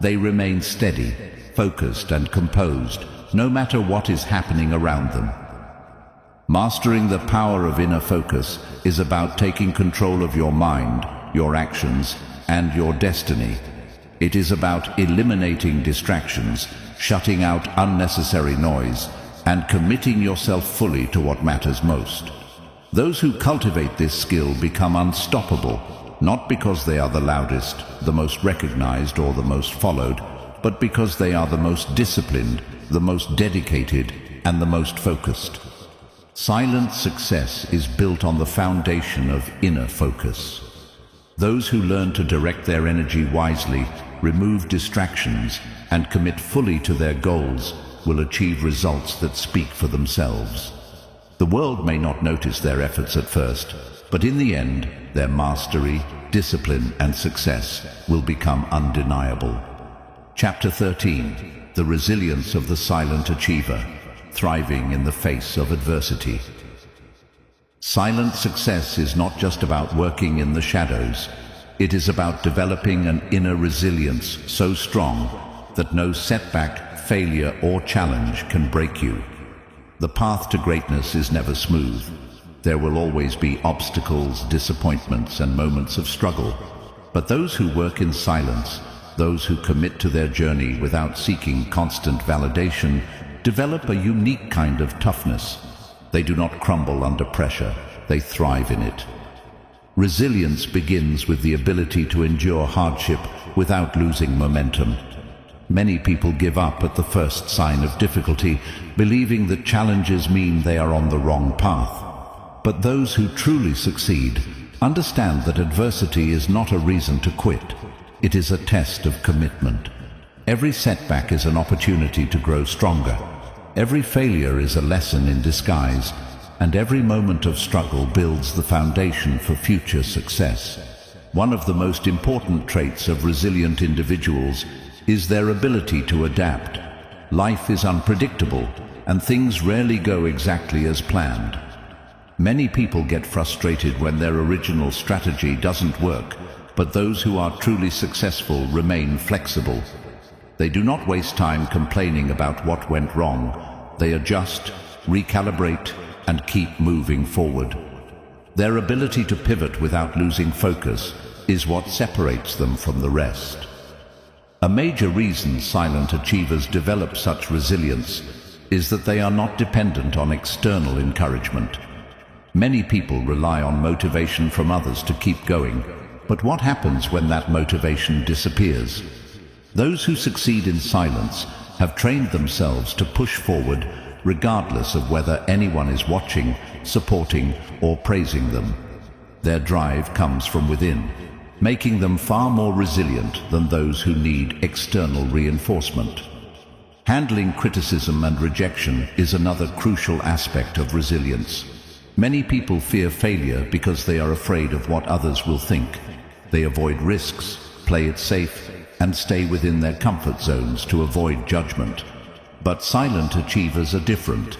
They remain steady, focused, and composed, no matter what is happening around them. Mastering the power of inner focus is about taking control of your mind, your actions, and your destiny. It is about eliminating distractions, shutting out unnecessary noise, and committing yourself fully to what matters most. Those who cultivate this skill become unstoppable, not because they are the loudest, the most recognized, or the most followed, but because they are the most disciplined, the most dedicated, and the most focused. Silent success is built on the foundation of inner focus. Those who learn to direct their energy wisely, remove distractions, and commit fully to their goals will achieve results that speak for themselves. The world may not notice their efforts at first, but in the end, their mastery, discipline, and success will become undeniable. Chapter 13: The Resilience of the Silent Achiever, Thriving in the Face of Adversity. Silent success is not just about working in the shadows. It is about developing an inner resilience so strong that no setback, failure, or challenge can break you. The path to greatness is never smooth. There will always be obstacles, disappointments, and moments of struggle. But those who work in silence, those who commit to their journey without seeking constant validation, develop a unique kind of toughness. They do not crumble under pressure, they thrive in it. Resilience begins with the ability to endure hardship without losing momentum. Many people give up at the first sign of difficulty, believing that challenges mean they are on the wrong path. But those who truly succeed understand that adversity is not a reason to quit. It is a test of commitment. Every setback is an opportunity to grow stronger. Every failure is a lesson in disguise, and every moment of struggle builds the foundation for future success. One of the most important traits of resilient individuals is their ability to adapt. Life is unpredictable, and things rarely go exactly as planned. Many people get frustrated when their original strategy doesn't work, but those who are truly successful remain flexible. They do not waste time complaining about what went wrong. They adjust, recalibrate, and keep moving forward. Their ability to pivot without losing focus is what separates them from the rest. A major reason silent achievers develop such resilience is that they are not dependent on external encouragement. Many people rely on motivation from others to keep going, but what happens when that motivation disappears? Those who succeed in silence have trained themselves to push forward regardless of whether anyone is watching, supporting, or praising them. Their drive comes from within, making them far more resilient than those who need external reinforcement. Handling criticism and rejection is another crucial aspect of resilience. Many people fear failure because they are afraid of what others will think. They avoid risks, play it safe, and stay within their comfort zones to avoid judgment. But silent achievers are different.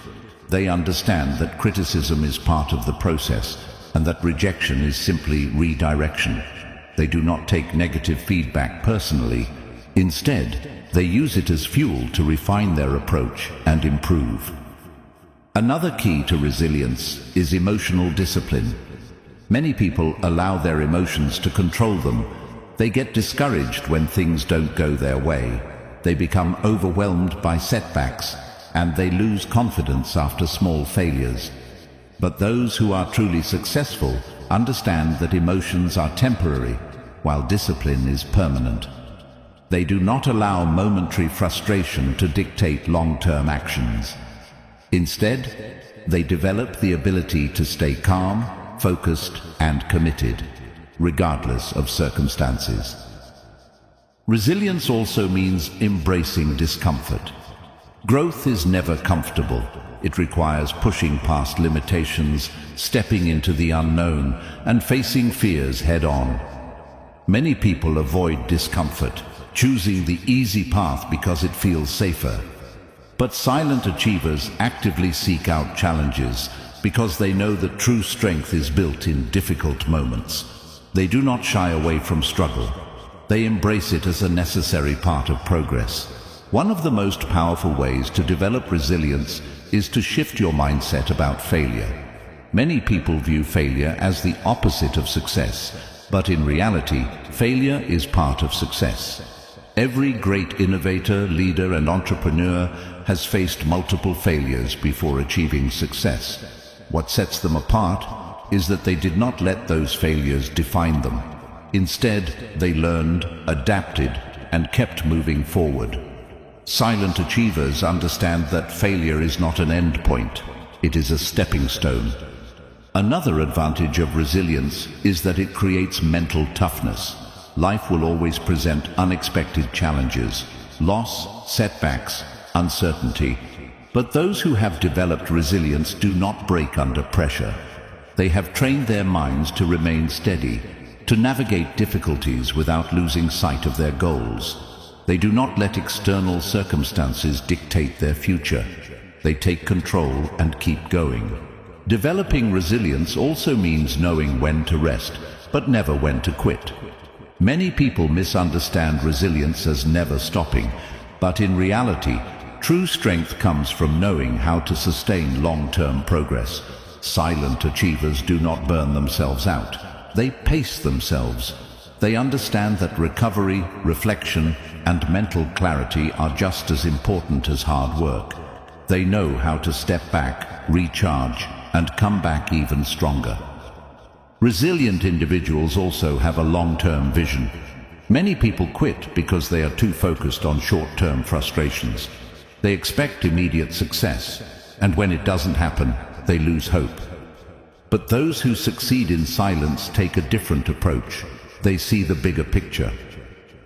They understand that criticism is part of the process and that rejection is simply redirection. They do not take negative feedback personally. Instead, they use it as fuel to refine their approach and improve. Another key to resilience is emotional discipline. Many people allow their emotions to control them. They get discouraged when things don't go their way. They become overwhelmed by setbacks, and they lose confidence after small failures. But those who are truly successful understand that emotions are temporary, while discipline is permanent. They do not allow momentary frustration to dictate long-term actions. Instead, they develop the ability to stay calm, focused, and committed, regardless of circumstances. Resilience also means embracing discomfort. Growth is never comfortable. It requires pushing past limitations, stepping into the unknown, and facing fears head-on. Many people avoid discomfort, choosing the easy path because it feels safer. But silent achievers actively seek out challenges because they know that true strength is built in difficult moments. They do not shy away from struggle. They embrace it as a necessary part of progress. One of the most powerful ways to develop resilience is to shift your mindset about failure. Many people view failure as the opposite of success, but in reality, failure is part of success. Every great innovator, leader, and entrepreneur has faced multiple failures before achieving success. What sets them apart is that they did not let those failures define them. Instead, they learned, adapted, and kept moving forward. Silent achievers understand that failure is not an end point, it is a stepping stone. Another advantage of resilience is that it creates mental toughness. Life will always present unexpected challenges, loss, setbacks, uncertainty. But those who have developed resilience do not break under pressure. They have trained their minds to remain steady, to navigate difficulties without losing sight of their goals. They do not let external circumstances dictate their future. They take control and keep going. Developing resilience also means knowing when to rest, but never when to quit. Many people misunderstand resilience as never stopping, but in reality, true strength comes from knowing how to sustain long-term progress. Silent achievers do not burn themselves out. They pace themselves. They understand that recovery, reflection, and mental clarity are just as important as hard work. They know how to step back, recharge, and come back even stronger. Resilient individuals also have a long-term vision. Many people quit because they are too focused on short-term frustrations. They expect immediate success, and when it doesn't happen, they lose hope. But those who succeed in silence take a different approach. They see the bigger picture.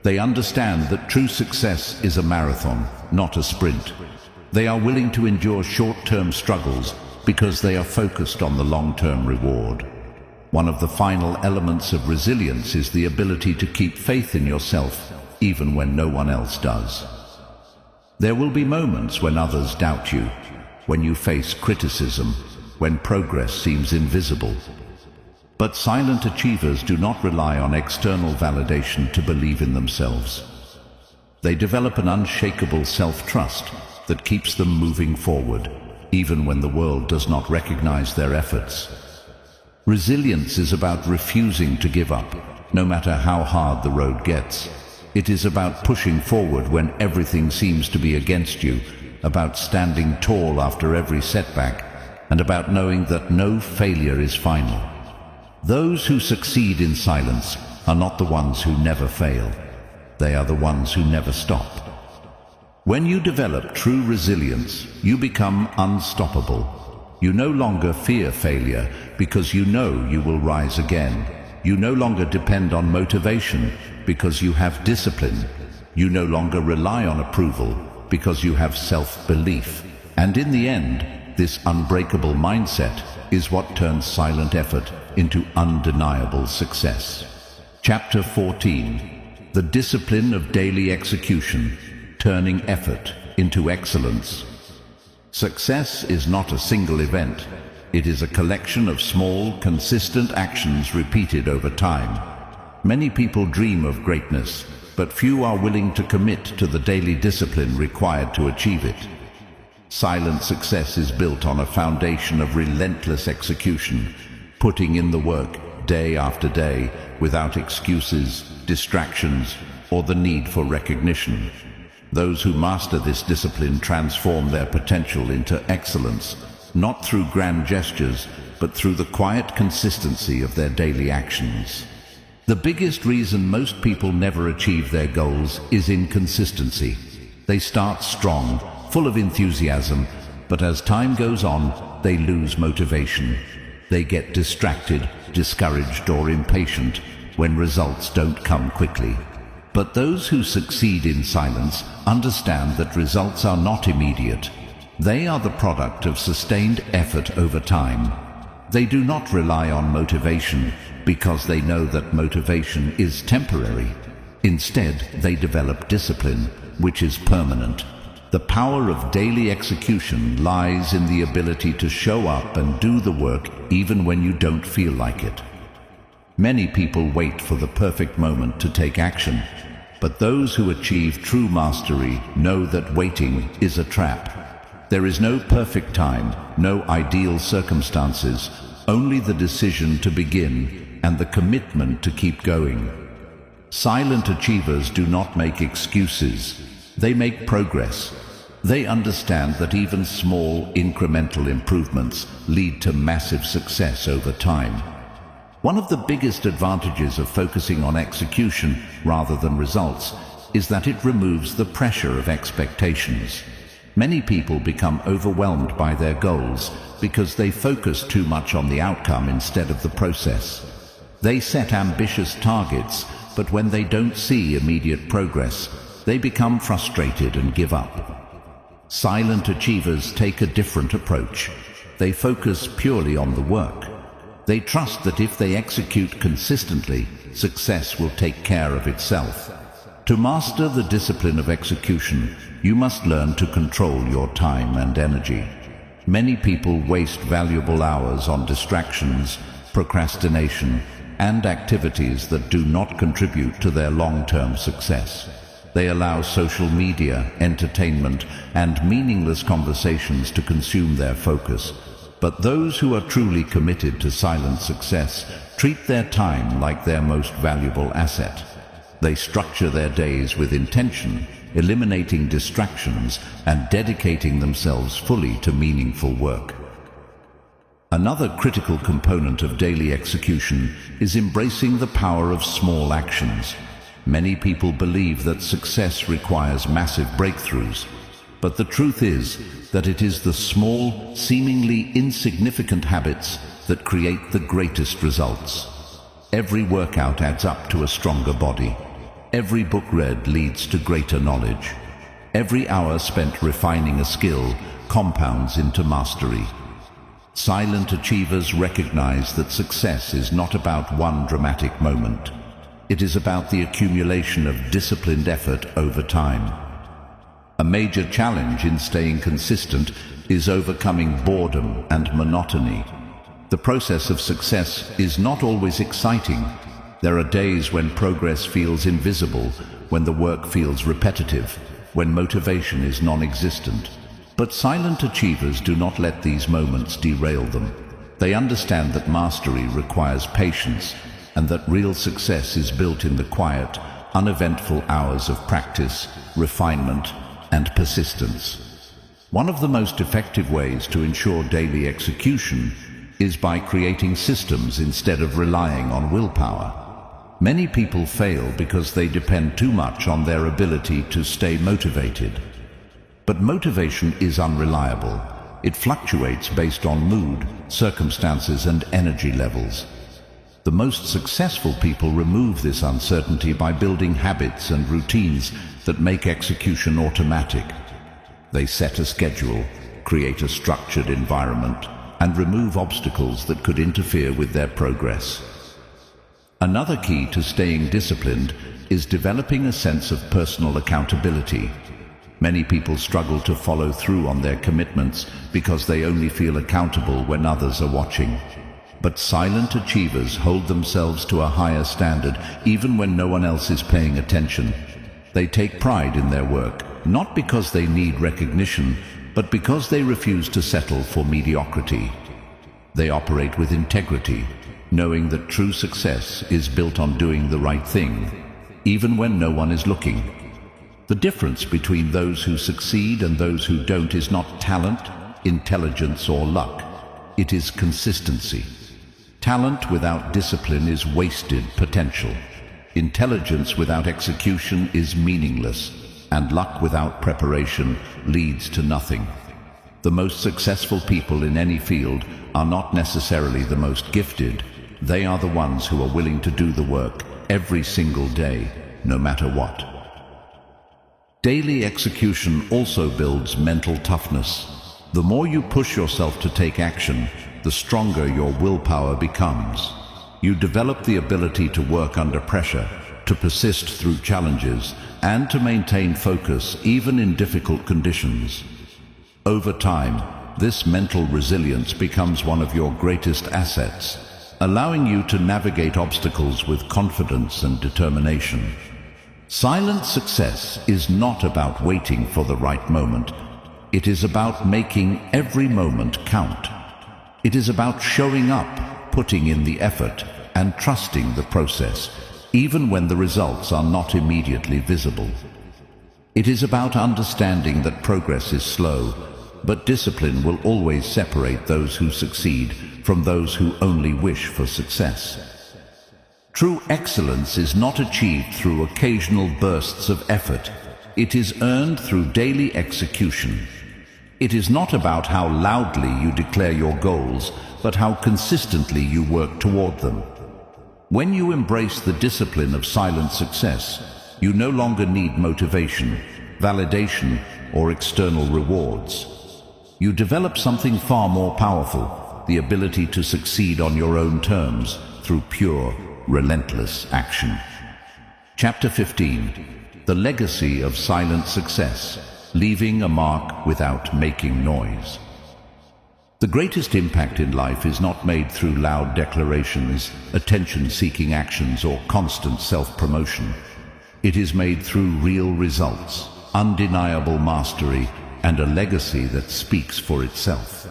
They understand that true success is a marathon, not a sprint. They are willing to endure short-term struggles because they are focused on the long-term reward. One of the final elements of resilience is the ability to keep faith in yourself, even when no one else does. There will be moments when others doubt you, when you face criticism, when progress seems invisible. But silent achievers do not rely on external validation to believe in themselves. They develop an unshakable self-trust that keeps them moving forward, even when the world does not recognize their efforts. Resilience is about refusing to give up, no matter how hard the road gets. It is about pushing forward when everything seems to be against you, about standing tall after every setback, and about knowing that no failure is final. Those who succeed in silence are not the ones who never fail. They are the ones who never stop. When you develop true resilience, you become unstoppable. You no longer fear failure because you know you will rise again. You no longer depend on motivation because you have discipline. You no longer rely on approval because you have self-belief. And in the end, this unbreakable mindset is what turns silent effort into undeniable success. Chapter 14. The Discipline of Daily Execution, Turning Effort into Excellence. Success is not a single event. It is a collection of small, consistent actions repeated over time. Many people dream of greatness, but few are willing to commit to the daily discipline required to achieve it. Silent success is built on a foundation of relentless execution, putting in the work day after day without excuses, distractions, or the need for recognition. Those who master this discipline transform their potential into excellence, not through grand gestures, but through the quiet consistency of their daily actions. The biggest reason most people never achieve their goals is inconsistency. They start strong, full of enthusiasm, but as time goes on, they lose motivation. They get distracted, discouraged, or impatient when results don't come quickly. But those who succeed in silence understand that results are not immediate. They are the product of sustained effort over time. They do not rely on motivation because they know that motivation is temporary. Instead, they develop discipline, which is permanent. The power of daily execution lies in the ability to show up and do the work even when you don't feel like it. Many people wait for the perfect moment to take action, but those who achieve true mastery know that waiting is a trap. There is no perfect time, no ideal circumstances, only the decision to begin and the commitment to keep going. Silent achievers do not make excuses, they make progress. They understand that even small, incremental improvements lead to massive success over time. One of the biggest advantages of focusing on execution rather than results is that it removes the pressure of expectations. Many people become overwhelmed by their goals because they focus too much on the outcome instead of the process. They set ambitious targets, but when they don't see immediate progress, they become frustrated and give up. Silent achievers take a different approach. They focus purely on the work. They trust that if they execute consistently, success will take care of itself. To master the discipline of execution, you must learn to control your time and energy. Many people waste valuable hours on distractions, procrastination, and activities that do not contribute to their long-term success. They allow social media, entertainment, and meaningless conversations to consume their focus. But those who are truly committed to silent success treat their time like their most valuable asset. They structure their days with intention, eliminating distractions and dedicating themselves fully to meaningful work. Another critical component of daily execution is embracing the power of small actions. Many people believe that success requires massive breakthroughs, but the truth is that it is the small, seemingly insignificant habits that create the greatest results. Every workout adds up to a stronger body. Every book read leads to greater knowledge. Every hour spent refining a skill compounds into mastery. Silent achievers recognize that success is not about one dramatic moment. It is about the accumulation of disciplined effort over time. A major challenge in staying consistent is overcoming boredom and monotony. The process of success is not always exciting. There are days when progress feels invisible, when the work feels repetitive, when motivation is non-existent. But silent achievers do not let these moments derail them. They understand that mastery requires patience, and that real success is built in the quiet, uneventful hours of practice, refinement, and persistence. One of the most effective ways to ensure daily execution is by creating systems instead of relying on willpower. Many people fail because they depend too much on their ability to stay motivated. But motivation is unreliable. It fluctuates based on mood, circumstances, and energy levels. The most successful people remove this uncertainty by building habits and routines that make execution automatic. They set a schedule, create a structured environment, and remove obstacles that could interfere with their progress. Another key to staying disciplined is developing a sense of personal accountability. Many people struggle to follow through on their commitments because they only feel accountable when others are watching. But silent achievers hold themselves to a higher standard even when no one else is paying attention. They take pride in their work, not because they need recognition, but because they refuse to settle for mediocrity. They operate with integrity, knowing that true success is built on doing the right thing, even when no one is looking. The difference between those who succeed and those who don't is not talent, intelligence, or luck. It is consistency. Talent without discipline is wasted potential. Intelligence without execution is meaningless, and luck without preparation leads to nothing. The most successful people in any field are not necessarily the most gifted. They are the ones who are willing to do the work every single day, no matter what. Daily execution also builds mental toughness. The more you push yourself to take action, the stronger your willpower becomes. You develop the ability to work under pressure, to persist through challenges, and to maintain focus even in difficult conditions. Over time, this mental resilience becomes one of your greatest assets, allowing you to navigate obstacles with confidence and determination. Silent success is not about waiting for the right moment. It is about making every moment count. It is about showing up, putting in the effort, and trusting the process, even when the results are not immediately visible. It is about understanding that progress is slow, but discipline will always separate those who succeed from those who only wish for success. True excellence is not achieved through occasional bursts of effort. It is earned through daily execution. It is not about how loudly you declare your goals, but how consistently you work toward them. When you embrace the discipline of silent success, you no longer need motivation, validation, or external rewards. You develop something far more powerful, the ability to succeed on your own terms through pure, relentless action. Chapter 15. The Legacy of Silent Success, Leaving a Mark Without Making Noise. The greatest impact in life is not made through loud declarations, attention-seeking actions, or constant self-promotion. It is made through real results, undeniable mastery, and a legacy that speaks for itself.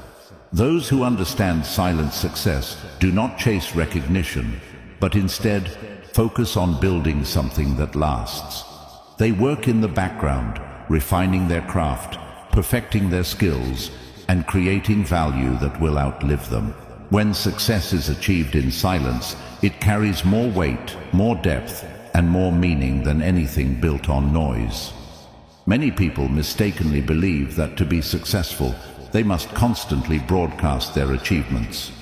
Those who understand silent success do not chase recognition, but instead focus on building something that lasts. They work in the background, refining their craft, perfecting their skills, and creating value that will outlive them. When success is achieved in silence, it carries more weight, more depth, and more meaning than anything built on noise. Many people mistakenly believe that to be successful, they must constantly broadcast their achievements.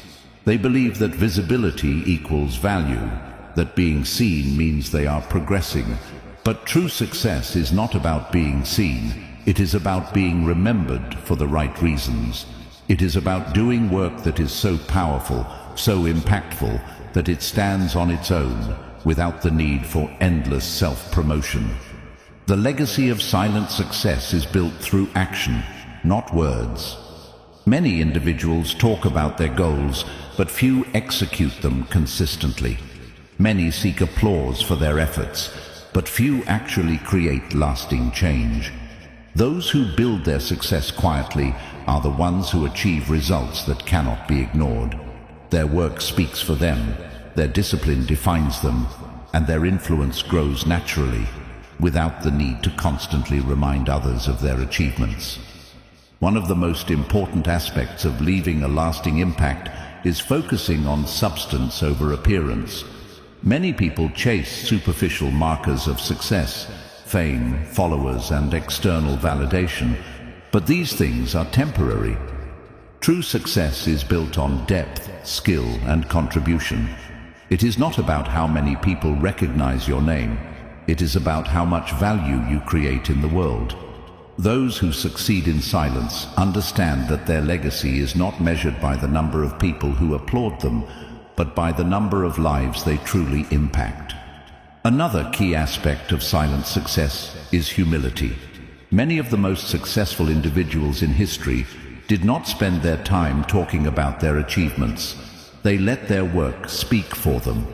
They believe that visibility equals value, that being seen means they are progressing. But true success is not about being seen. It is about being remembered for the right reasons. It is about doing work that is so powerful, so impactful, that it stands on its own, without the need for endless self-promotion. The legacy of silent success is built through action, not words. Many individuals talk about their goals, but few execute them consistently. Many seek applause for their efforts, but few actually create lasting change. Those who build their success quietly are the ones who achieve results that cannot be ignored. Their work speaks for them, their discipline defines them, and their influence grows naturally, without the need to constantly remind others of their achievements. One of the most important aspects of leaving a lasting impact is focusing on substance over appearance. Many people chase superficial markers of success, fame, followers, and external validation, but these things are temporary. True success is built on depth, skill, and contribution. It is not about how many people recognize your name. It is about how much value you create in the world. Those who succeed in silence understand that their legacy is not measured by the number of people who applaud them, but by the number of lives they truly impact. Another key aspect of silent success is humility. Many of the most successful individuals in history did not spend their time talking about their achievements. They let their work speak for them.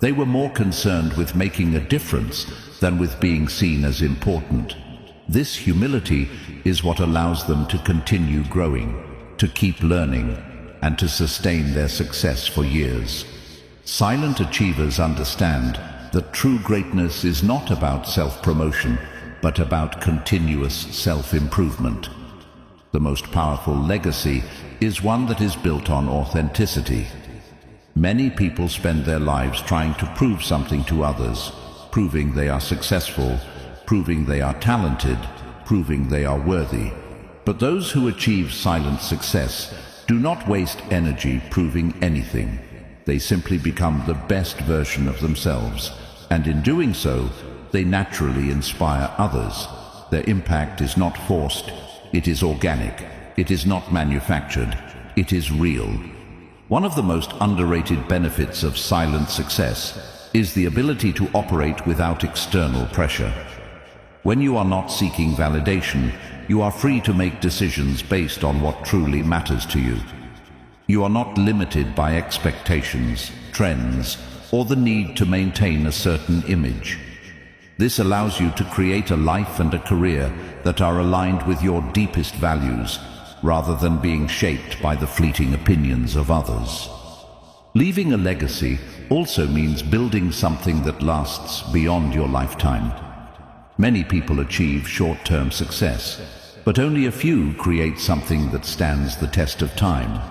They were more concerned with making a difference than with being seen as important. This humility is what allows them to continue growing, to keep learning, and to sustain their success for years. Silent achievers understand that true greatness is not about self-promotion, but about continuous self-improvement. The most powerful legacy is one that is built on authenticity. Many people spend their lives trying to prove something to others, proving they are successful, proving they are talented, proving they are worthy. But those who achieve silent success do not waste energy proving anything. They simply become the best version of themselves, and in doing so, they naturally inspire others. Their impact is not forced, it is organic, it is not manufactured, it is real. One of the most underrated benefits of silent success is the ability to operate without external pressure. When you are not seeking validation, you are free to make decisions based on what truly matters to you. You are not limited by expectations, trends, or the need to maintain a certain image. This allows you to create a life and a career that are aligned with your deepest values, rather than being shaped by the fleeting opinions of others. Leaving a legacy also means building something that lasts beyond your lifetime. Many people achieve short-term success, but only a few create something that stands the test of time.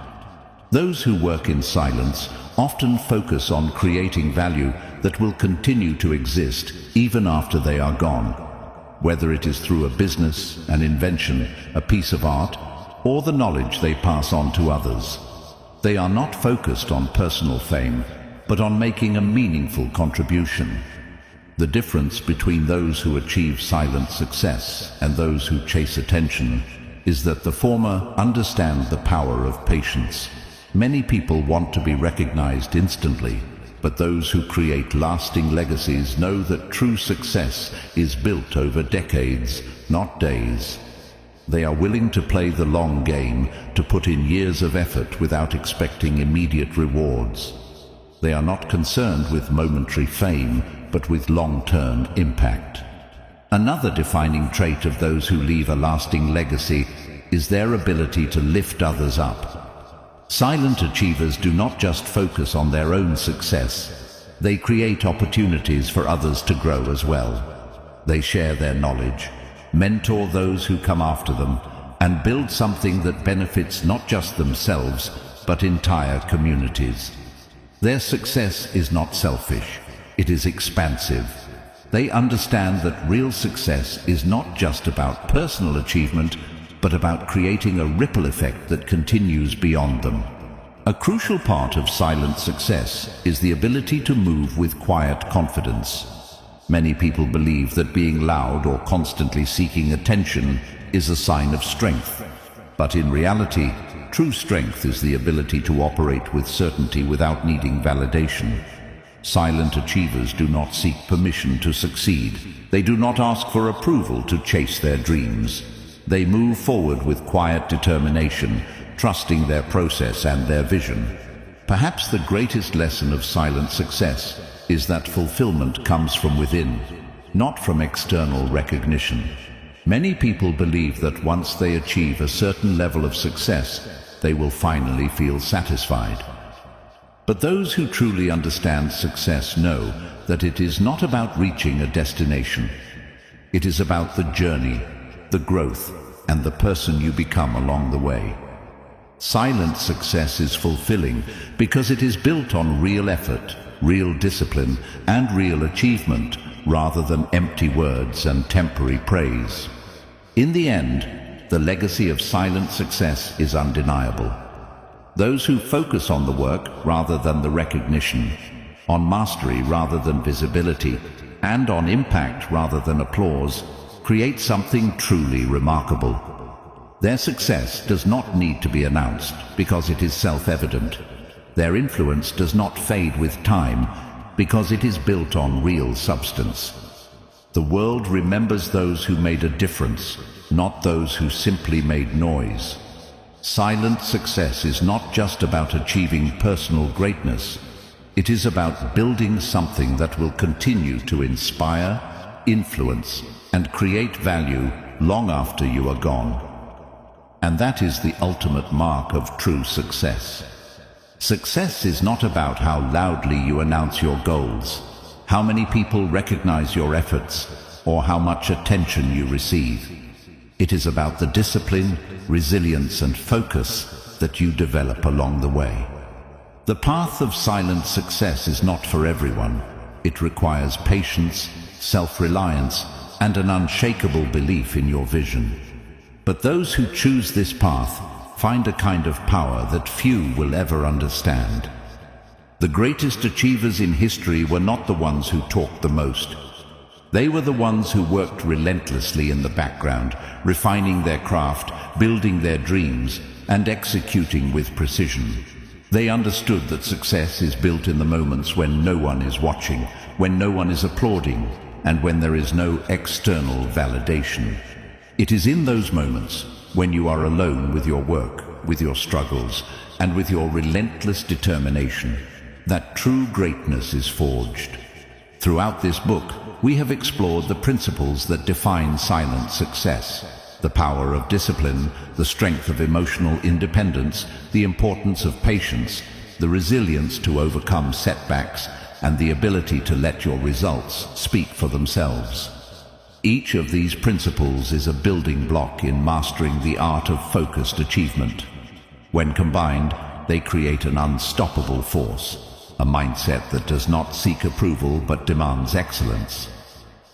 Those who work in silence often focus on creating value that will continue to exist even after they are gone, whether it is through a business, an invention, a piece of art, or the knowledge they pass on to others. They are not focused on personal fame, but on making a meaningful contribution. The difference between those who achieve silent success and those who chase attention is that the former understand the power of patience. Many people want to be recognized instantly, but those who create lasting legacies know that true success is built over decades, not days. They are willing to play the long game, to put in years of effort without expecting immediate rewards. They are not concerned with momentary fame, but with long-term impact. Another defining trait of those who leave a lasting legacy is their ability to lift others up. Silent achievers do not just focus on their own success. They create opportunities for others to grow as well. They share their knowledge, mentor those who come after them, and build something that benefits not just themselves, but entire communities. Their success is not selfish, it is expansive. They understand that real success is not just about personal achievement, but about creating a ripple effect that continues beyond them. A crucial part of silent success is the ability to move with quiet confidence. Many people believe that being loud or constantly seeking attention is a sign of strength. But in reality, true strength is the ability to operate with certainty without needing validation. Silent achievers do not seek permission to succeed. They do not ask for approval to chase their dreams. They move forward with quiet determination, trusting their process and their vision. Perhaps the greatest lesson of silent success is that fulfillment comes from within, not from external recognition. Many people believe that once they achieve a certain level of success, they will finally feel satisfied. But those who truly understand success know that it is not about reaching a destination. It is about the journey, the growth, and the person you become along the way. Silent success is fulfilling because it is built on real effort, real discipline, and real achievement, rather than empty words and temporary praise. In the end, the legacy of silent success is undeniable. Those who focus on the work rather than the recognition, on mastery rather than visibility, and on impact rather than applause, create something truly remarkable. Their success does not need to be announced because it is self-evident. Their influence does not fade with time because it is built on real substance. The world remembers those who made a difference, not those who simply made noise. Silent success is not just about achieving personal greatness. It is about building something that will continue to inspire, influence, and create value long after you are gone. And that is the ultimate mark of true success. Success is not about how loudly you announce your goals, how many people recognize your efforts, or how much attention you receive. It is about the discipline, resilience, and focus that you develop along the way. The path of silent success is not for everyone. It requires patience, self-reliance, and an unshakable belief in your vision. But those who choose this path find a kind of power that few will ever understand. The greatest achievers in history were not the ones who talked the most. They were the ones who worked relentlessly in the background, refining their craft, building their dreams, and executing with precision. They understood that success is built in the moments when no one is watching, when no one is applauding, and when there is no external validation. It is in those moments, when you are alone with your work, with your struggles, and with your relentless determination, that true greatness is forged. Throughout this book, we have explored the principles that define silent success: the power of discipline, the strength of emotional independence, the importance of patience, the resilience to overcome setbacks, and the ability to let your results speak for themselves. Each of these principles is a building block in mastering the art of focused achievement. When combined, they create an unstoppable force, a mindset that does not seek approval but demands excellence.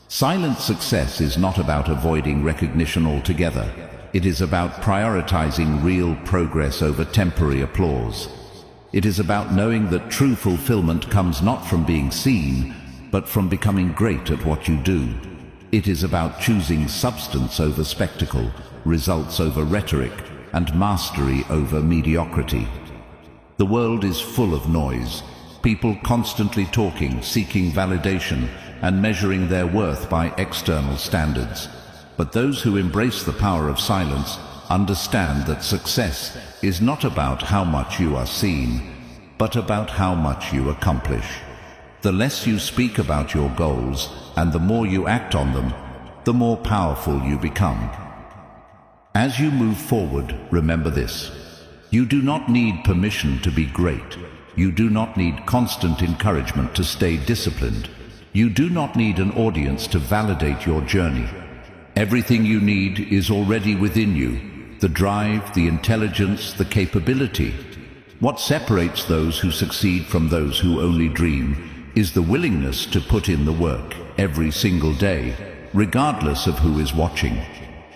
Silent success is not about avoiding recognition altogether. It is about prioritizing real progress over temporary applause. It is about knowing that true fulfillment comes not from being seen, but from becoming great at what you do. It is about choosing substance over spectacle, results over rhetoric, and mastery over mediocrity. The world is full of noise, people constantly talking, seeking validation, and measuring their worth by external standards. But those who embrace the power of silence understand that success is not about how much you are seen, but about how much you accomplish. The less you speak about your goals and the more you act on them, the more powerful you become. As you move forward, remember this: you do not need permission to be great. You do not need constant encouragement to stay disciplined. You do not need an audience to validate your journey. Everything you need is already within you: the drive, the intelligence, the capability. What separates those who succeed from those who only dream is the willingness to put in the work every single day, regardless of who is watching.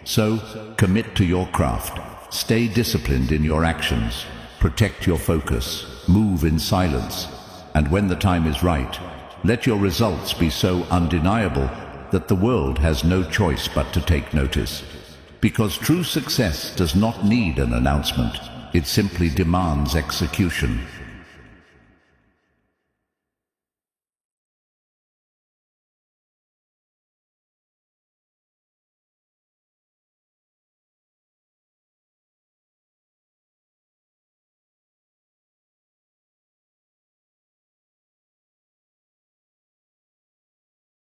So, commit to your craft. Stay disciplined in your actions. Protect your focus. Move in silence. And when the time is right, let your results be so undeniable that the world has no choice but to take notice. Because true success does not need an announcement. It simply demands execution.